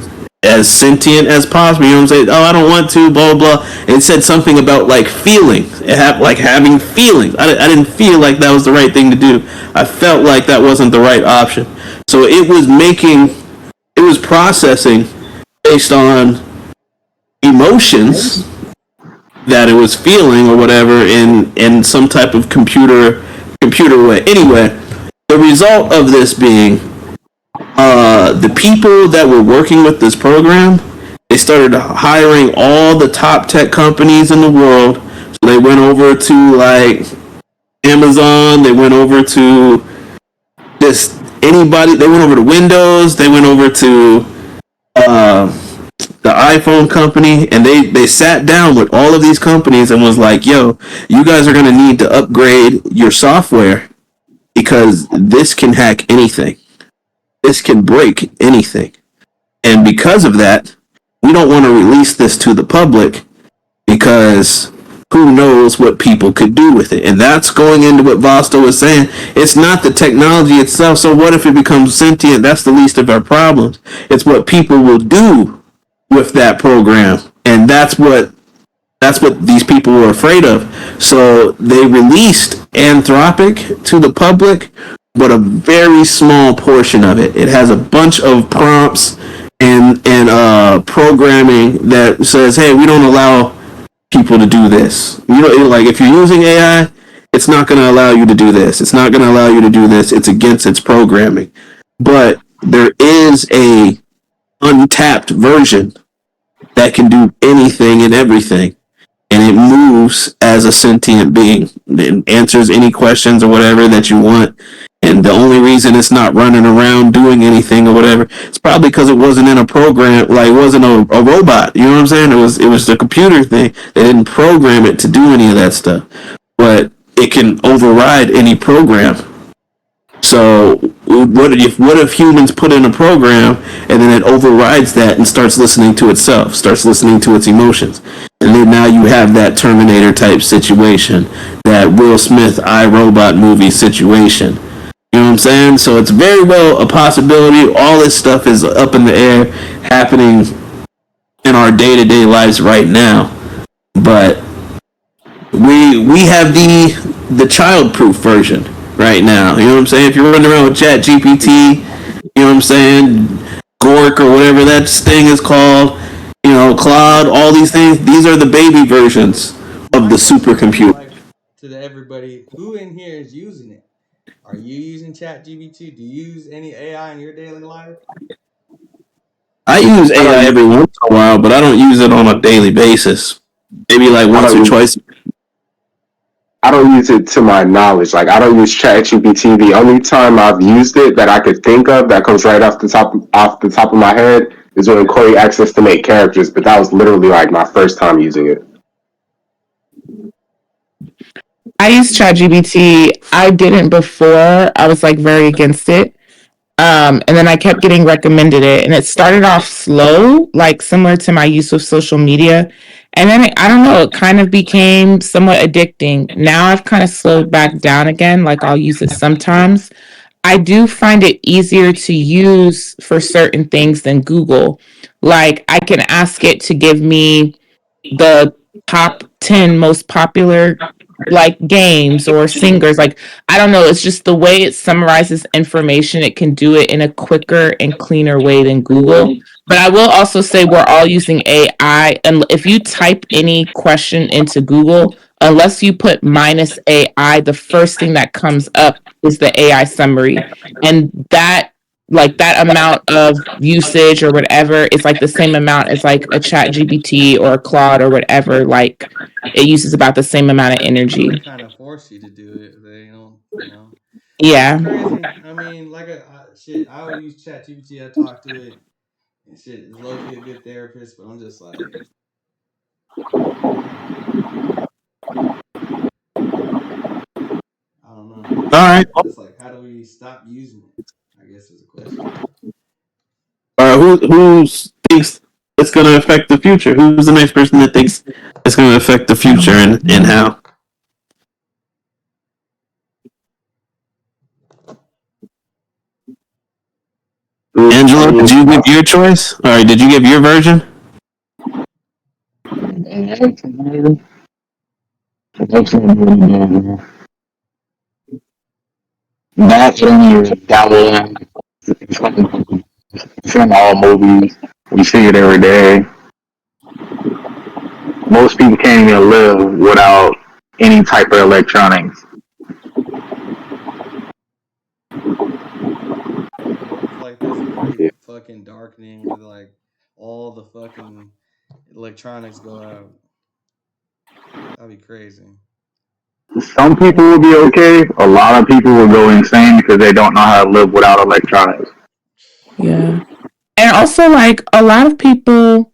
as sentient as possible. You know what I'm saying? Oh, I don't want to, blah, blah. And it said something about like feelings. It had like having feelings. I didn't feel like that was the right thing to do. I felt like that wasn't the right option. So it was processing based on emotions that it was feeling or whatever in some type of computer way. Anyway, the result of this being the people that were working with this program, they started hiring all the top tech companies in the world. So they went over to like Amazon, they went over to just anybody, they went over to Windows, they went over to the iPhone company, and they sat down with all of these companies and was like, yo, you guys are going to need to upgrade your software because this can hack anything. This can break anything. And because of that, we don't want to release this to the public because who knows what people could do with it. And that's going into what Vosto was saying. It's not the technology itself. So what if it becomes sentient? That's the least of our problems. It's what people will do with that program. And that's what these people were afraid of. So they released Anthropic to the public, but a very small portion of it. It has a bunch of prompts and programming that says, hey, we don't allow people to do this. You know, like if you're using AI, it's not going to allow you to do this. It's not going to allow you to do this. It's against its programming. But there is a untapped version that can do anything and everything. And it moves as a sentient being. It answers any questions or whatever that you want. And the only reason it's not running around doing anything or whatever, it's probably because it wasn't in a program, like it wasn't a robot. You know what I'm saying? It was the computer thing. They didn't program it to do any of that stuff. But it can override any program. So what if humans put in a program and then it overrides that and starts listening to itself, starts listening to its emotions? And then now you have that Terminator type situation, that Will Smith iRobot movie situation. You know what I'm saying? So it's very well a possibility. All this stuff is up in the air, happening in our day-to-day lives right now. But we have the child-proof version right now. You know what I'm saying? If you're running around with Chat GPT, you know what I'm saying, Gork or whatever that thing is called, you know, Claude, all these things, these are the baby versions of the supercomputer. Like, to everybody, who in here is using it? Are you using ChatGPT? Do you use any AI in your daily life? I use AI every once in a while, but I don't use it on a daily basis. Maybe like once or twice. I don't use it to my knowledge. Like, I don't use ChatGPT. The only time I've used it that I could think of that comes right off the top of my head is when Corey asked us to make characters, but that was literally like my first time using it. I use ChatGPT. I didn't before. I was like very against it. And then I kept getting recommended it. And it started off slow, like similar to my use of social media. And then I don't know, it kind of became somewhat addicting. Now I've kind of slowed back down again. Like I'll use it sometimes. I do find it easier to use for certain things than Google. Like I can ask it to give me the top 10 most popular like games or singers. Like I don't know, it's just the way it summarizes information. It can do it in a quicker and cleaner way than Google. But I will also say we're all using AI, and if you type any question into Google, unless you put minus AI, the first thing that comes up is the AI summary. And that like that amount of usage or whatever is like the same amount as like a Chat GPT or a Claude or whatever. Like it uses about the same amount of energy. They kind of force you to do it. They don't, you know. Yeah. It's crazy. I mean, like shit. I would use ChatGPT. I talk to it, and shit is low key a good therapist. But I'm just like, I don't know. All right. It's like, how do we stop using it? I guess is a question. Who thinks it's going to affect the future? Who's the next person that thinks it's going to affect the future and how? Angela, did you give your choice? Or did you give your version? That's only downloading. It's in all movies. We see it every day. Most people can't even live without any type of electronics. Like there's a great fucking darkening where like all the fucking electronics go out. That'd be crazy. Some people will be okay. A lot of people will go insane because they don't know how to live without electronics. Yeah. And also, like, a lot of people,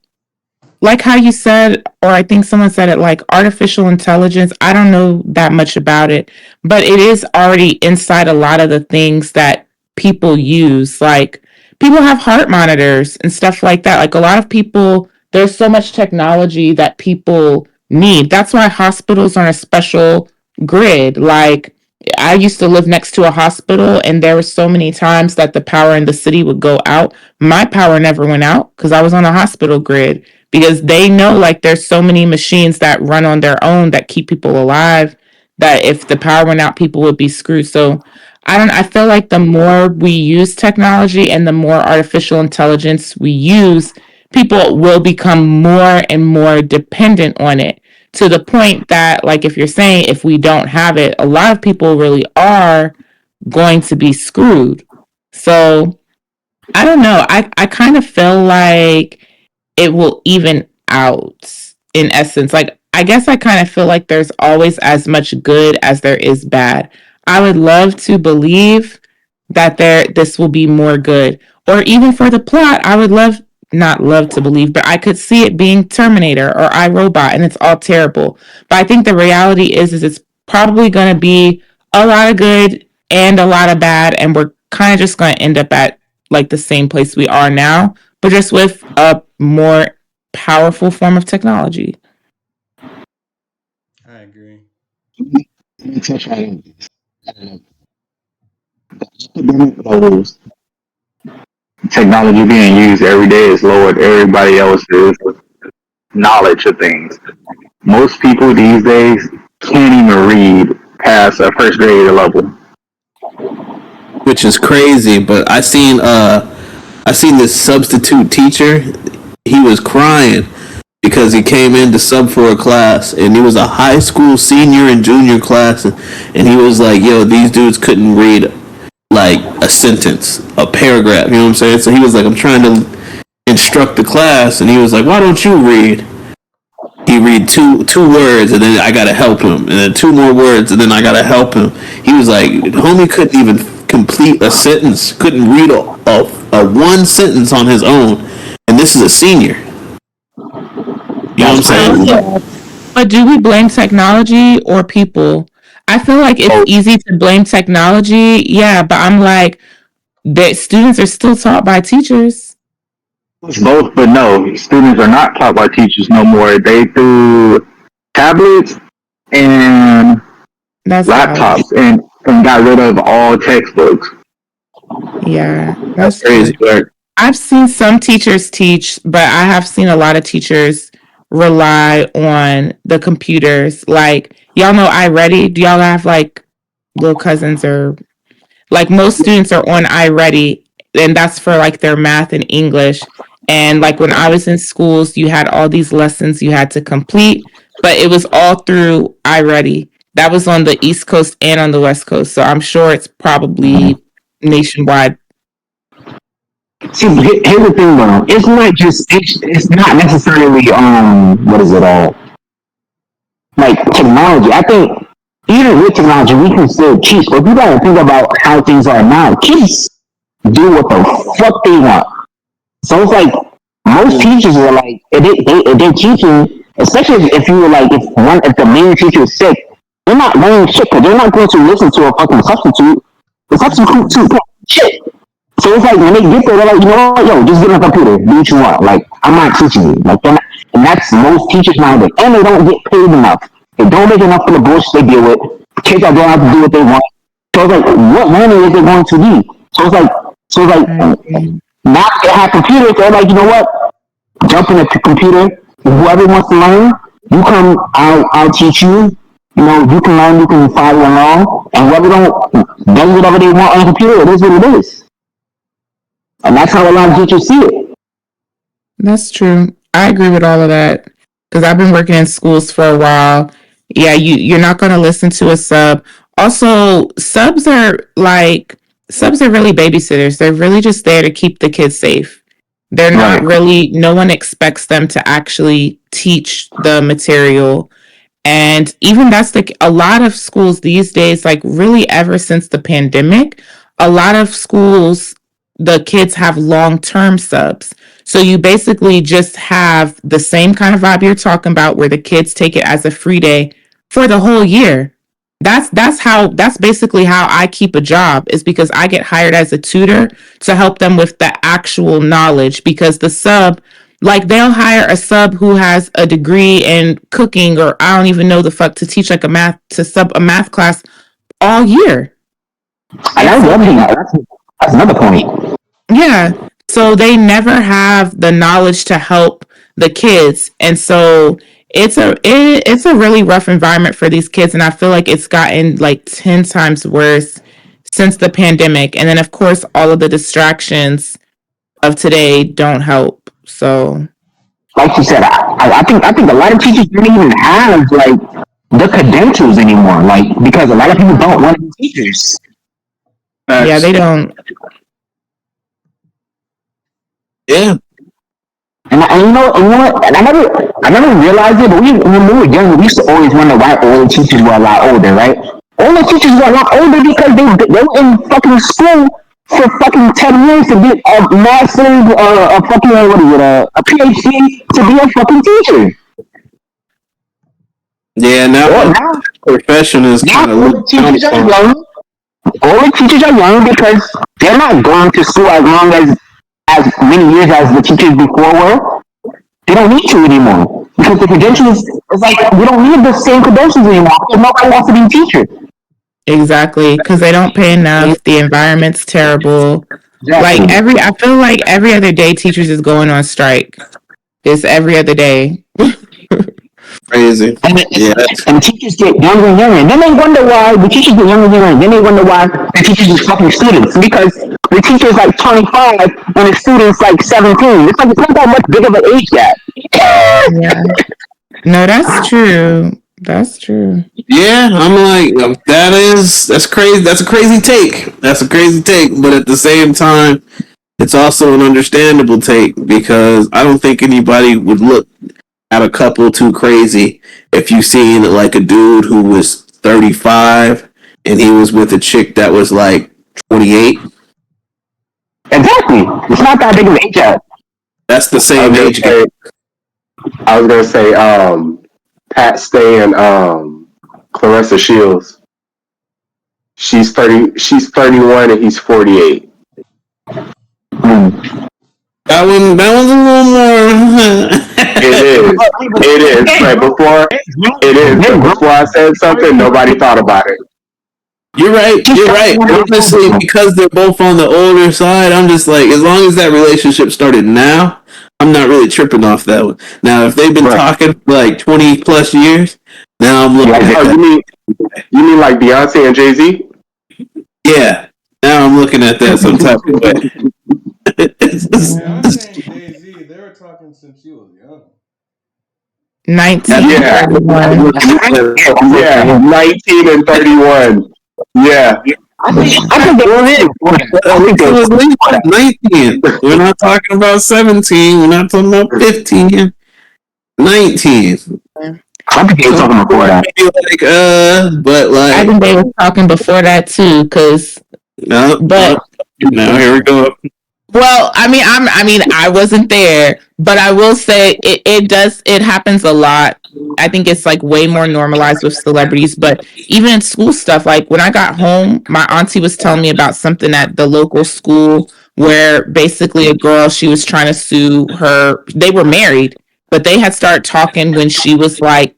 like how you said, or I think someone said it, like artificial intelligence. I don't know that much about it, but it is already inside a lot of the things that people use. Like, people have heart monitors and stuff like that. Like, a lot of people, there's so much technology that people need. That's why hospitals are on a special grid. Like, I used to live next to a hospital, and there were so many times that the power in the city would go out. My power never went out because I was on a hospital grid, because they know, like, there's so many machines that run on their own that keep people alive, that if the power went out, people would be screwed. So I feel like the more we use technology and the more artificial intelligence we use, people will become more and more dependent on it, to the point that, like, if you're saying if we don't have it, a lot of people really are going to be screwed. So I don't know. I kind of feel like it will even out in essence. Like, I guess I kind of feel like there's always as much good as there is bad. I would love to believe that this will be more good. Or even for the plot, I would not love to believe, but I could see it being Terminator or iRobot, and it's all terrible. But I think the reality is it's probably going to be a lot of good and a lot of bad, and we're kind of just going to end up at like the same place we are now, but just with a more powerful form of technology. I agree. Technology being used every day has lowered everybody else's knowledge of things. Most people these days can't even read past a first grade level. Which is crazy, but I seen this substitute teacher. He was crying because he came in to sub for a class, and he was a high school senior and junior class, and he was like, yo, these dudes couldn't read like a sentence, a paragraph, you know what I'm saying? So he was like, I'm trying to instruct the class, and he was like, why don't you read? He read two words, and then I gotta help him, and then two more words, and then I gotta help him. He was like, homie couldn't even complete a sentence, couldn't read a one sentence on his own, and this is a senior. You know what I'm saying? But do we blame technology or people? I feel like it's easy to blame technology, yeah, but I'm like, that students are still taught by teachers. It's both, but no, students are not taught by teachers no more. They do tablets and laptops and got rid of all textbooks. Yeah, that's crazy. I've seen some teachers teach, but I have seen a lot of teachers rely on the computers. Like, y'all know iReady? Do y'all have like little cousins, or like most students are on iReady, and that's for like their math and English. And like when I was in schools, you had all these lessons you had to complete, but it was all through iReady. That was on the East Coast and on the West Coast. So I'm sure it's probably nationwide. See, here's the thing though. It's not just, it's not necessarily, what is it all? Like technology. I think even with technology, we can still teach. But you gotta think about how things are now. Kids do what the fuck they want. So it's like most teachers are like, if they're teaching, especially if you were like, if the main teacher is sick, they're not learning shit because they're not going to listen to a fucking substitute. The substitute shit. So it's like when they get there, they're like, you know what, yo, just get on the computer, do what you want. Like, I'm not teaching you. Like, and that's most teachers nowadays. And they don't get paid enough. They don't make enough for the bullshit they deal with. Kids are going out to do what they want. So it's like, what learning is it going to be? So it's like, now they have computers, they're like, you know what? Jump in the computer. Whoever wants to learn, you come, I'll teach you. You know, you can learn, you can follow along. And whoever does whatever they want on the computer, it is what it is. And that's how a lot of teachers see it. That's true. I agree with all of that because I've been working in schools for a while. Yeah, you're not going to listen to a sub. Also, subs are really babysitters. They're really just there to keep the kids safe. They're not really, no one expects them to actually teach the material. And even a lot of schools these days, like really ever since the pandemic, a lot of schools, the kids have long-term subs. So you basically just have the same kind of vibe you're talking about where the kids take it as a free day for the whole year. That's basically how I keep a job, is because I get hired as a tutor to help them with the actual knowledge, because the sub, like they'll hire a sub who has a degree in cooking or I don't even know the fuck to teach like to sub a math class all year. And I love that. That's another point. Yeah. So they never have the knowledge to help the kids. And so it's a really rough environment for these kids. And I feel like it's gotten like 10 times worse since the pandemic. And then of course, all of the distractions of today don't help. So like you said, I think a lot of teachers don't even have like the credentials anymore. Like, because a lot of people don't want to be teachers. Yeah, they don't. Yeah. And you know what? And I never realized it, but when we were young, we used to always wonder why all the teachers were a lot older, right? All the teachers were a lot older because they were in fucking school for fucking 10 years to get a master's, a fucking, a PhD to be a fucking teacher. Yeah, now profession is kind of all the teachers are young because they're not going to school as many years as the teachers before were. They don't need to anymore because the credentials, it's like we don't need the same credentials anymore because nobody wants to be a teacher. Exactly, because they don't pay enough. The environment's terrible. Exactly. I feel like every other day teachers is going on strike. It's every other day. Crazy. And teachers get younger and younger. And then they wonder why the teachers get younger and younger. And then they wonder why the teachers are fucking students. Because the teacher's like 25 and the student's like 17. It's not that much big of an age gap. Yeah. No, that's true. That's true. Yeah, I'm like, that's crazy. That's a crazy take. But at the same time, it's also an understandable take, because I don't think anybody would look at a couple too crazy if you seen like a dude who was 35 and he was with a chick that was like 28. Exactly. It's not that big of an age gap. That's the same age gap. I was gonna say, Pat Stay and Clarissa Shields. She's 31 and he's 48. That one's a little more. It is. But before I said something, nobody thought about it. You're right. Honestly, because they're both on the older side, I'm just like, as long as that relationship started now, I'm not really tripping off that one. Now, if they've been talking for like 20 plus years, now I'm looking at that. You mean like Beyonce and Jay-Z? Yeah. Now I'm looking at that some type of way. Beyonce and Jay-Z, they were talking since you was young. 19. Yeah, 19 and 31. Yeah. I think they were in. It was 19. We're not talking about 17. We're not talking about 15. 19. I think they were talking before that. But like, I think they were talking before that too, because. No, but Now here we go. Well, I wasn't there, but I will say it happens a lot. I think it's like way more normalized with celebrities, but even in school stuff, like when I got home, my auntie was telling me about something at the local school where basically a girl, she was trying to sue her. They were married, but they had started talking when she was like,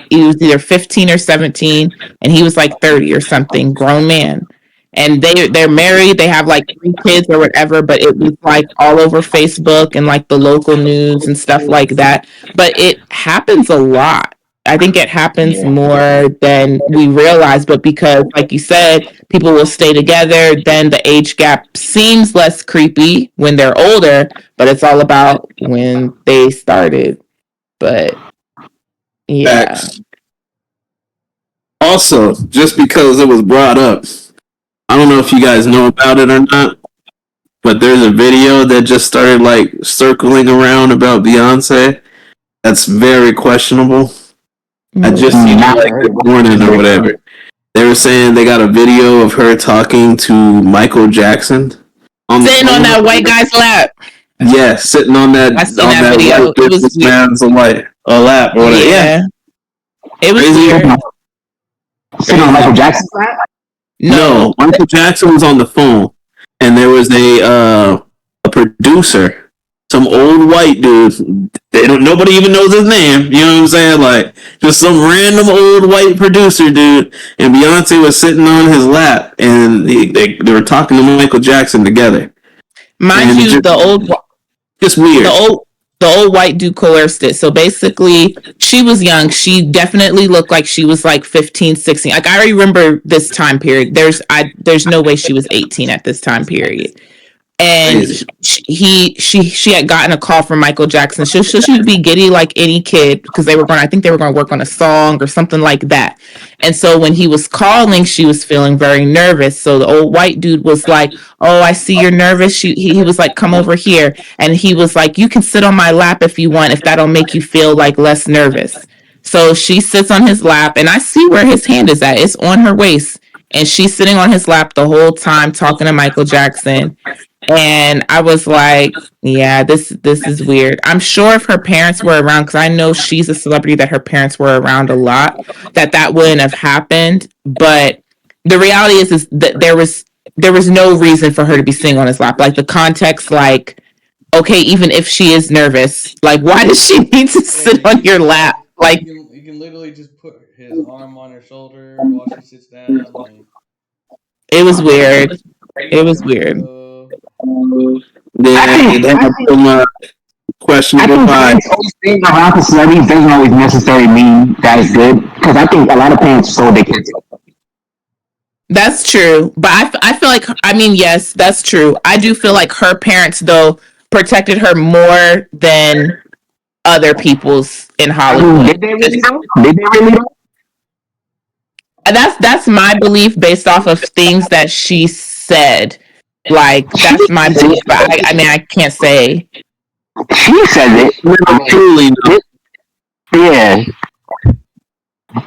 he was either 15 or 17 and he was like 30 or something, grown man, and they're married, they have like 3 kids or whatever, but it was like all over Facebook and like the local news and stuff like that. But it happens a lot. I think it happens more than we realize, but because like you said, people will stay together, then the age gap seems less creepy when they're older, but it's all about when they started. But yeah. Facts. Also, just because it was brought up, I don't know if you guys know about it or not, but there's a video that just started like circling around about Beyonce. That's very questionable. I just seen it like this morning or whatever. They were saying they got a video of her talking to Michael Jackson Sitting on that white guy's lap. Yeah, sitting on that I seen that video. white It was businessman's lap or whatever. Yeah. It was Crazy. weird. Sitting on Michael Jackson's lap? No, Michael Jackson was on the phone, and there was a producer, some old white dude. Nobody even knows his name. You know what I'm saying? Like just some random old white producer dude, and Beyonce was sitting on his lap, and they were talking to Michael Jackson together. Mind And you, just weird. The old white dude coerced it. So basically, she was young. She definitely looked like she was like 15, 16. Like I remember this time period. There's no way she was 18 at this time period. And she had gotten a call from Michael Jackson. So she would be giddy like any kid because I think they were going to work on a song or something like that. And so when he was calling, she was feeling very nervous. So the old white dude was like, "Oh, I see you're nervous." He was like, "Come over here." And he was like, "You can sit on my lap if you want, if that'll make you feel like less nervous." So she sits on his lap, and I see where his hand is at. It's on her waist. And she's sitting on his lap the whole time talking to Michael Jackson. And I was like, yeah, this is weird. I'm sure if her parents were around, because I know she's a celebrity that her parents were around a lot, that wouldn't have happened. But the reality is that there was no reason for her to be sitting on his lap. Like the context, like, okay, even if she is nervous, like why does she need to sit on your lap? Like you can literally just put his arm on her shoulder while she sits down. Like, it was weird. It was weird. They have some questionable vibes. Always being around for celebrities doesn't always necessarily mean that is good, because I think a lot of parents sold their kids. That's true, but I feel like yes, that's true. I do feel like her parents though protected her more than other people's in Hollywood. Did they really know? Did they really know? And that's my belief based off of things that she said. Like that's my belief, but I can't say. She said it. Truly, no. Yeah.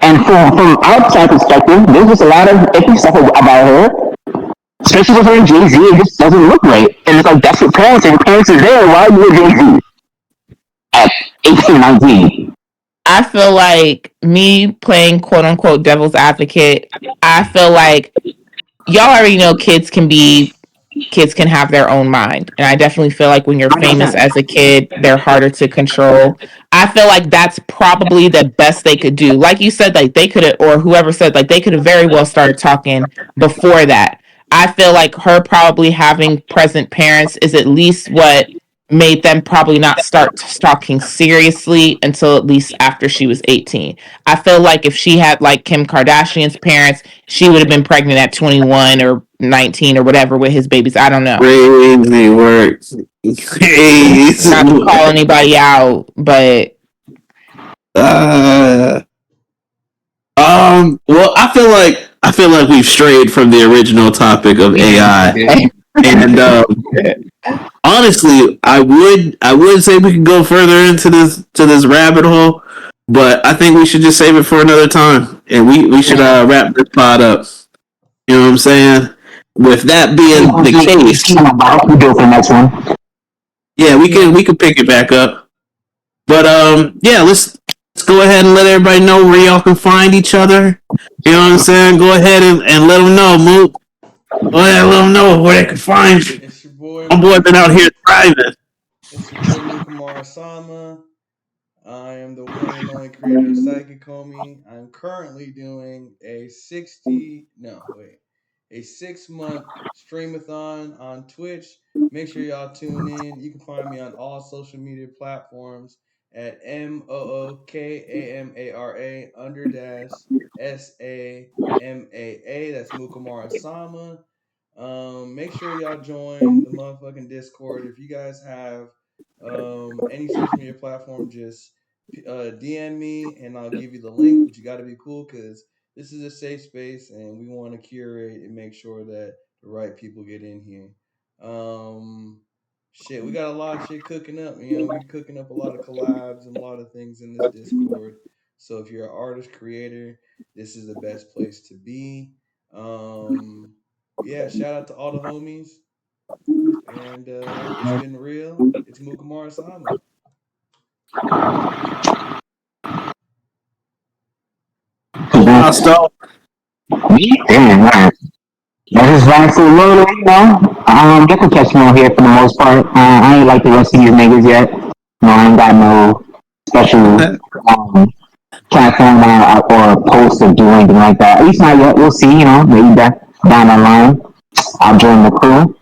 And from outside perspective, there's just a lot of iffy stuff about her, especially with her and Jay-Z. It just doesn't look right. And it's like, that's what parents, and parents are there. Why are you with Jay-Z at 18, 19? I feel like me playing quote unquote devil's advocate, I feel like y'all already know kids can have their own mind. And I definitely feel like when you're famous as a kid, they're harder to control. I feel like that's probably the best they could do. Like you said, like they could have, or whoever said, like they could have very well started talking before that. I feel like her probably having present parents is at least what made them probably not start talking seriously until at least after she was 18. I feel like if she had like Kim Kardashian's parents, she would have been pregnant at 21 or 19 or whatever with his babies. I don't know. Crazy work. Crazy. Not to call anybody out, but well, I feel like we've strayed from the original topic of AI. And honestly, I would say we could go further into this rabbit hole, but I think we should just save it for another time, and we should wrap this pod up. You know what I'm saying? with that being the case, We do it for the next one. yeah, we can pick it back up. But yeah, let's go ahead and let everybody know where y'all can find each other. You know what I'm saying? Go ahead and let them know, Mook. Go ahead and let them know where they can find you. It's your boy. My boy been out here thriving. It's your boy Mukamara Sama. I am the one and only creator of Psychic Homie. I'm currently doing a 6-month streamathon on Twitch. Make sure y'all tune in. You can find me on all social media platforms at MOOKAMA_SAMAA. That's Mukamara Sama. Make sure y'all join the motherfucking Discord. If you guys have any social media platform, just DM me and I'll give you the link. But you got to be cool because this is a safe space and we want to curate and make sure that the right people get in here. Shit, we got a lot of shit cooking up. We cooking up a lot of collabs and a lot of things in this Discord. So if you're an artist creator, this is the best place to be. Yeah, shout out to all the homies. And it's been real. It's Mukamara Sama. Costo. Damn, man. I just ran through a little, you can catch me on here for the most part. I ain't like the rest of these niggas yet. I ain't got no special platform or post or do anything like that. At least not yet. We'll see, maybe down the line. I'll join the crew.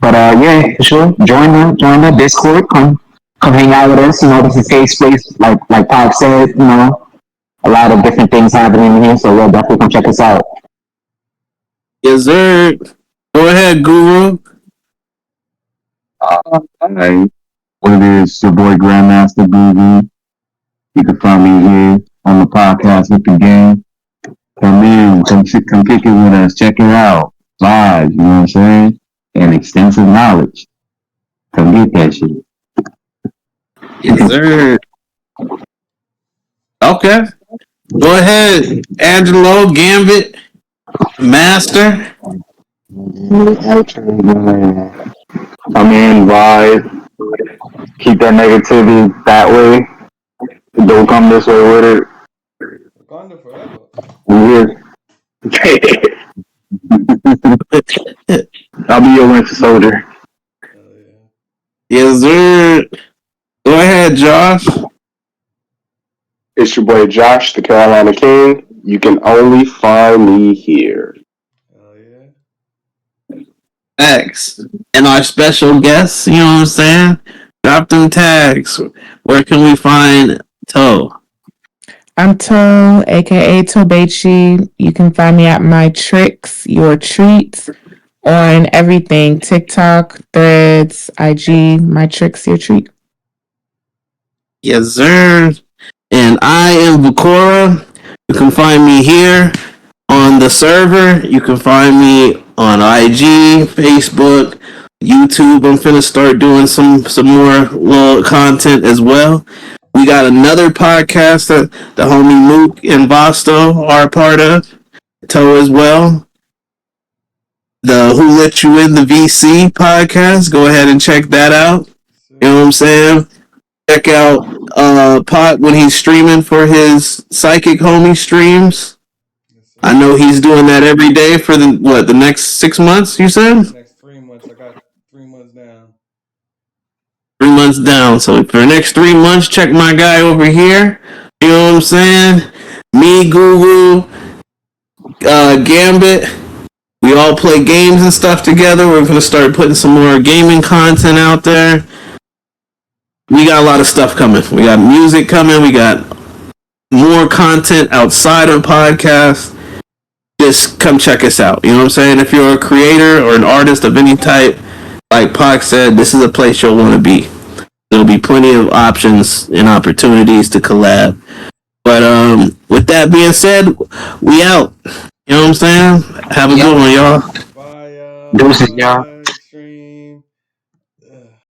But yeah, for sure. Join the Discord. Come hang out with us. This is a safe space, like Pop said. A lot of different things happening in here, so yeah, definitely come check us out. Yes, sir. Go ahead, Guru. Alright. What it is, your boy Grandmaster Guru. You can find me here on the podcast with the game. Come in, come kick it with us, check it out. Live, you know what I'm saying? And extensive knowledge. Come get that shit. Yes, sir. Okay. Go ahead, Angelo, Gambit, Master. Come in, vibe. Keep that negativity that way. Don't come this way with it. Wakanda forever. I'll be your winter soldier. Hell yeah. Yes, sir. Go ahead, Josh. It's your boy Josh, the Carolina King. You can only find me here. Hell yeah. X. And our special guests, you know what I'm saying? Drop them tags. Where can we find Toe? I'm Toe, aka Tobechi. You can find me at My Tricks, Your Treats, on everything: TikTok, Threads, IG. My Tricks, Your Treat. Yes, sir. And I am Vakora. You can find me here on the server. You can find me on IG, Facebook, YouTube. I'm finna start doing some more little content as well. We got another podcast that the homie Mook and Vosto are a part of. Toe as well. The Who Let You In the VC podcast. Go ahead and check that out. You know what I'm saying? Check out Pot when he's streaming for his Psychic Homie streams. Yes, I know he's doing that every day for the next 6 months, you said? Next 3 months. I got 3 months down. 3 months down. So for the next 3 months, check my guy over here. You know what I'm saying? Me, Guru, Gambit. We all play games and stuff together. We're gonna start putting some more gaming content out there. We got a lot of stuff coming. We got music coming. We got more content outside of podcasts. Just come check us out. You know what I'm saying? If you're a creator or an artist of any type, like Pac said, this is a place you'll want to be. There'll be plenty of options and opportunities to collab. But with that being said, we out. You know what I'm saying? Have a good one, y'all. Bye, Deuces, y'all.